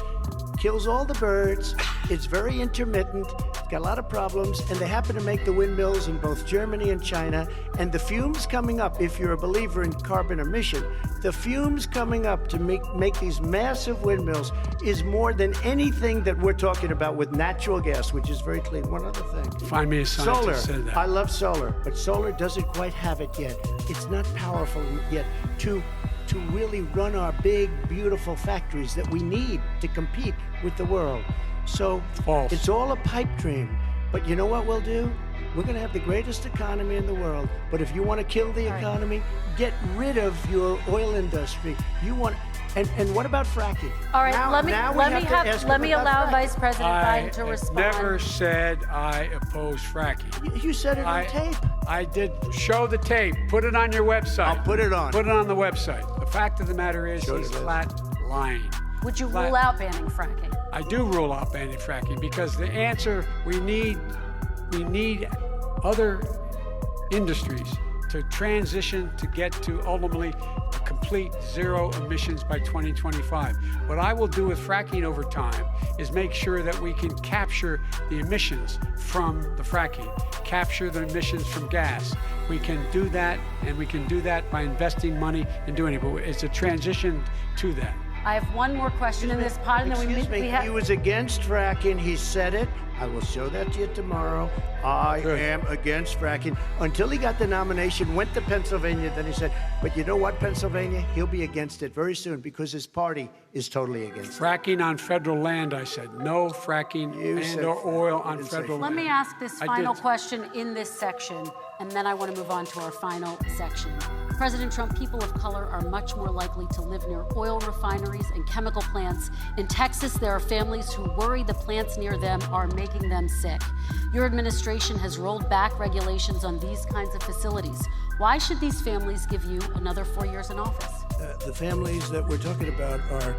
kills all the birds, it's very intermittent, it's got a lot of problems, and they happen to make the windmills in both Germany and China. And the fumes coming up, if you're a believer in carbon emission, the fumes coming up to make these massive windmills is more than anything that we're talking about with natural gas, which is very clean. One other thing. Find me a scientist who said that. I love solar, but solar doesn't quite have it yet. It's not powerful yet to really run our big, beautiful factories that we need to compete with the world. So False. It's all a pipe dream. But you know what we'll do? We're going to have the greatest economy in the world. But if you want to kill the economy, get rid of your oil industry. And what about fracking? All right, let me allow Vice President Biden to respond. I never said I oppose fracking. You said it on tape. I did. Show the tape. Put it on your website. I'll put it on. Put it on the website. The fact of the matter is he's flat lying. Would you rule out banning fracking? I do rule out banning fracking because the answer, we need other industries to transition to get to ultimately complete zero emissions by 2025. What I will do with fracking over time is make sure that we can capture the emissions from the fracking, capture the emissions from gas. We can do that, and we can do that by investing money and doing it, but it's a transition to that. I have one more question in this pod, and then we have... He was against fracking. He said it. I will show that to you tomorrow. I am against fracking. Until he got the nomination, went to Pennsylvania, then he said, but you know what, Pennsylvania? He'll be against it very soon because his party is totally against it. Fracking on federal land, I said. No fracking or oil on federal land. Let me ask this final question in this section, and then I want to move on to our final section. President Trump, people of color are much more likely to live near oil refineries and chemical plants. In Texas, there are families who worry the plants near them are making them sick. Your administration has rolled back regulations on these kinds of facilities. Why should these families give you another 4 years in office? The families that we're talking about are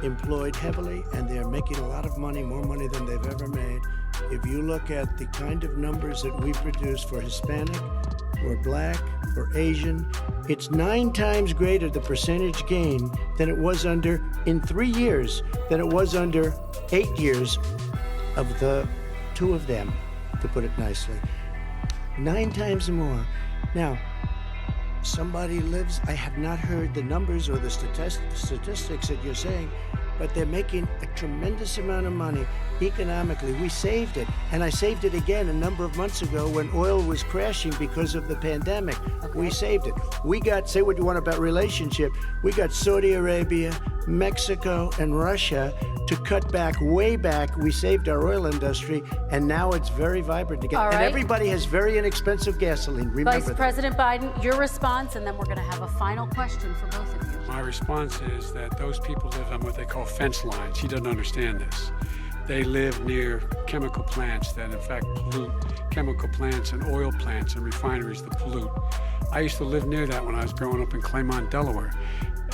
employed heavily, and they're making a lot of money, more money than they've ever made. If you look at the kind of numbers that we produce for Hispanic, for Black, for Asian, it's 9 times greater the percentage gain than it was in 3 years, than it was under 8 years of the two of them. to put it nicely. 9 times more. Now, somebody lives, I have not heard the numbers or the statistics that you're saying, but they're making a tremendous amount of money economically. We saved it, and I saved it again a number of months ago when oil was crashing because of the pandemic. We saved it. We got, say what you want about relationship, we got Saudi Arabia, Mexico, and Russia to cut back, way back. We saved our oil industry, and now it's very vibrant again. All right. And everybody has very inexpensive gasoline. Remember Vice that. President Biden, your response, and then we're going to have a final question for both of you. My response is that those people live on what they call fence lines. He doesn't understand this. They live near chemical plants that in fact pollute, chemical plants and oil plants and refineries that pollute. I used to live near that when I was growing up in Claymont, Delaware.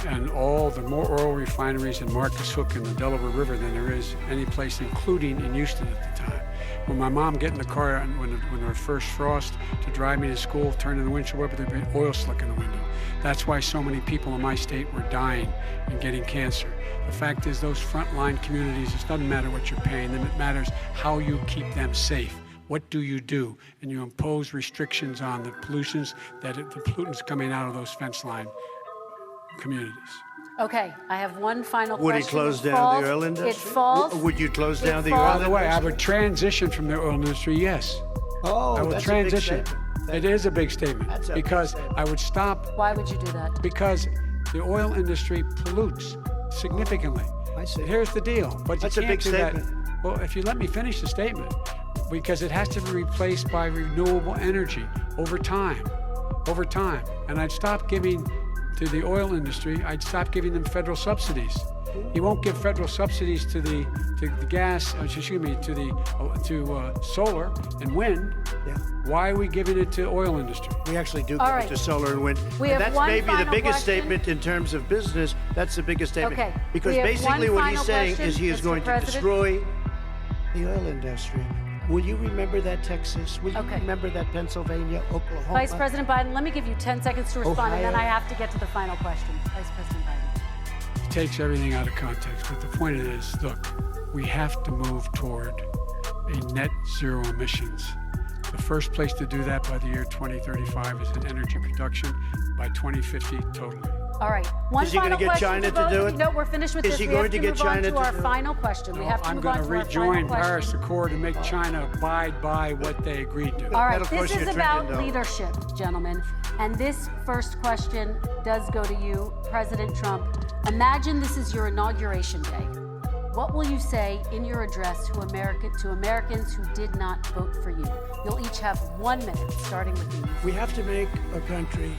And the more oil refineries in Marcus Hook and the Delaware River than there is any place, including in Houston at the time. When my mom get in the car and when there was first frost to drive me to school, turn in the windshield wiper, there'd be oil slick in the window. That's why so many people in my state were dying and getting cancer. The fact is, those frontline communities, it doesn't matter what you're paying them, it matters how you keep them safe. What do? And you impose restrictions on the pollutions, the pollutants coming out of those fence line communities. Okay, I have one final Would he question. close It down falls- the oil industry? It falls. Would you close it down the falls- oil By the way, I industry? would transition from the oil industry, yes. Oh, I would that's transition. a big statement. It is a big statement That's a big because statement. I would stop Why would you do that? because the oil industry pollutes significantly. I see. Here's the deal, but That's you a can't big do that. statement. Well, if you let me finish the statement, because it has to be replaced by renewable energy over time, and I'd stop giving to the oil industry. I'd stop giving them federal subsidies. He won't give federal subsidies to the gas. To solar and wind. Yeah. Why are we giving it to oil industry? We actually do All give right. it to solar and wind. We And have that's one maybe the final biggest question. statement in terms of business. That's the biggest statement. Okay. Because We have basically one what he's final saying question, is he is Mr. going to President. destroy the oil industry. Will you remember that, Texas? Will you Okay. remember that, Pennsylvania, Oklahoma? Vice President Biden, let me give you 10 seconds to respond, and then Ohio. I have to get to the final question. Vice President Biden. He takes everything out of context, but the point is, look, we have to move toward a net zero emissions. The first place to do that by the year 2035 is in energy production, by 2050 totally. All right. One Is he gonna final get question China for to both do of it? you. No, we're finished with Is this. he We going have to to get move China on to to our do it? final question. We have to I'm move going on to to our final rejoin question. Paris Accord and make China abide by what they agreed to. All right, That'll this cost you is $1 about trillion. leadership, gentlemen. And this first question does go to you, President Trump. Imagine this is your inauguration day. What will you say in your address to Americans who did not vote for you? You'll each have 1 minute, starting with you. We have to make our country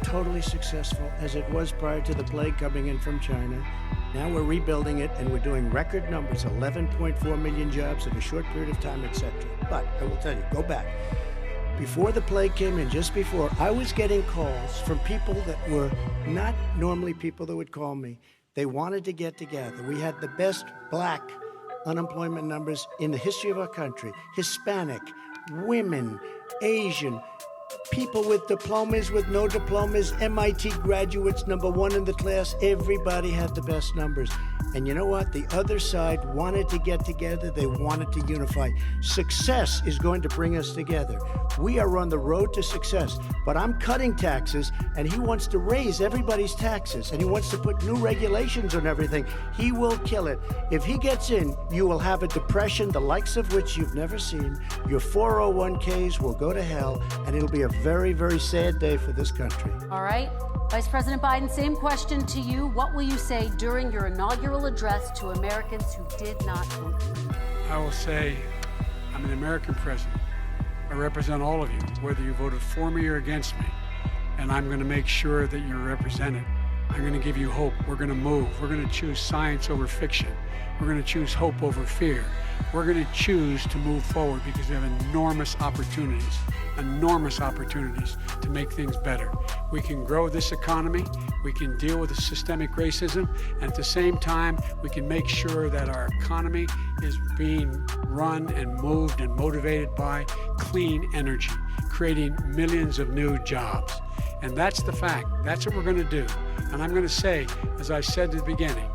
totally successful as it was prior to the plague coming in from China. Now we're rebuilding it and we're doing record numbers, 11.4 million jobs in a short period of time, etc. But I will tell you, go back. Before the plague came in, just before, I was getting calls from people that were not normally people that would call me. They wanted to get together. We had the best black unemployment numbers in the history of our country. Hispanic, women, Asian, people with diplomas, with no diplomas, MIT graduates, #1 in the class. Everybody had the best numbers. And you know what? The other side wanted to get together. They wanted to unify. Success is going to bring us together. We are on the road to success. But I'm cutting taxes, and he wants to raise everybody's taxes, and he wants to put new regulations on everything. He will kill it. If he gets in, you will have a depression, the likes of which you've never seen. Your 401ks will go to hell, and it'll be a very, very sad day for this country. All right. Vice President Biden, same question to you. What will you say during your inaugural address to Americans who did not vote for you? I will say, I'm an American president. I represent all of you, whether you voted for me or against me. And I'm going to make sure that you're represented. I'm going to give you hope. We're going to move. We're going to choose science over fiction. We're going to choose hope over fear. We're going to choose to move forward because we have enormous opportunities to make things better. We can grow this economy. We can deal with the systemic racism. And at the same time, we can make sure that our economy is being run and moved and motivated by clean energy, creating millions of new jobs. And that's the fact. That's what we're going to do. And I'm going to say, as I said at the beginning,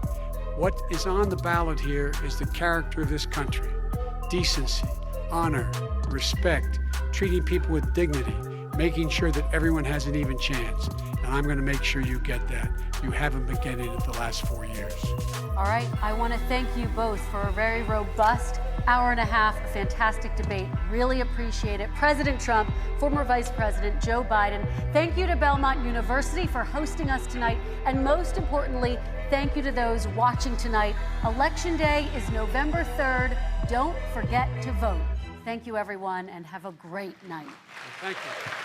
what is on the ballot here is the character of this country: decency, honor, respect, treating people with dignity, making sure that everyone has an even chance. And I'm going to make sure you get that. You haven't been getting it the last 4 years. All right, I want to thank you both for a very robust hour and a half, a fantastic debate. Really appreciate it. President Trump, former Vice President Joe Biden, thank you to Belmont University for hosting us tonight. And most importantly, thank you to those watching tonight. Election Day is November 3rd. Don't forget to vote. Thank you, everyone, and have a great night. Thank you.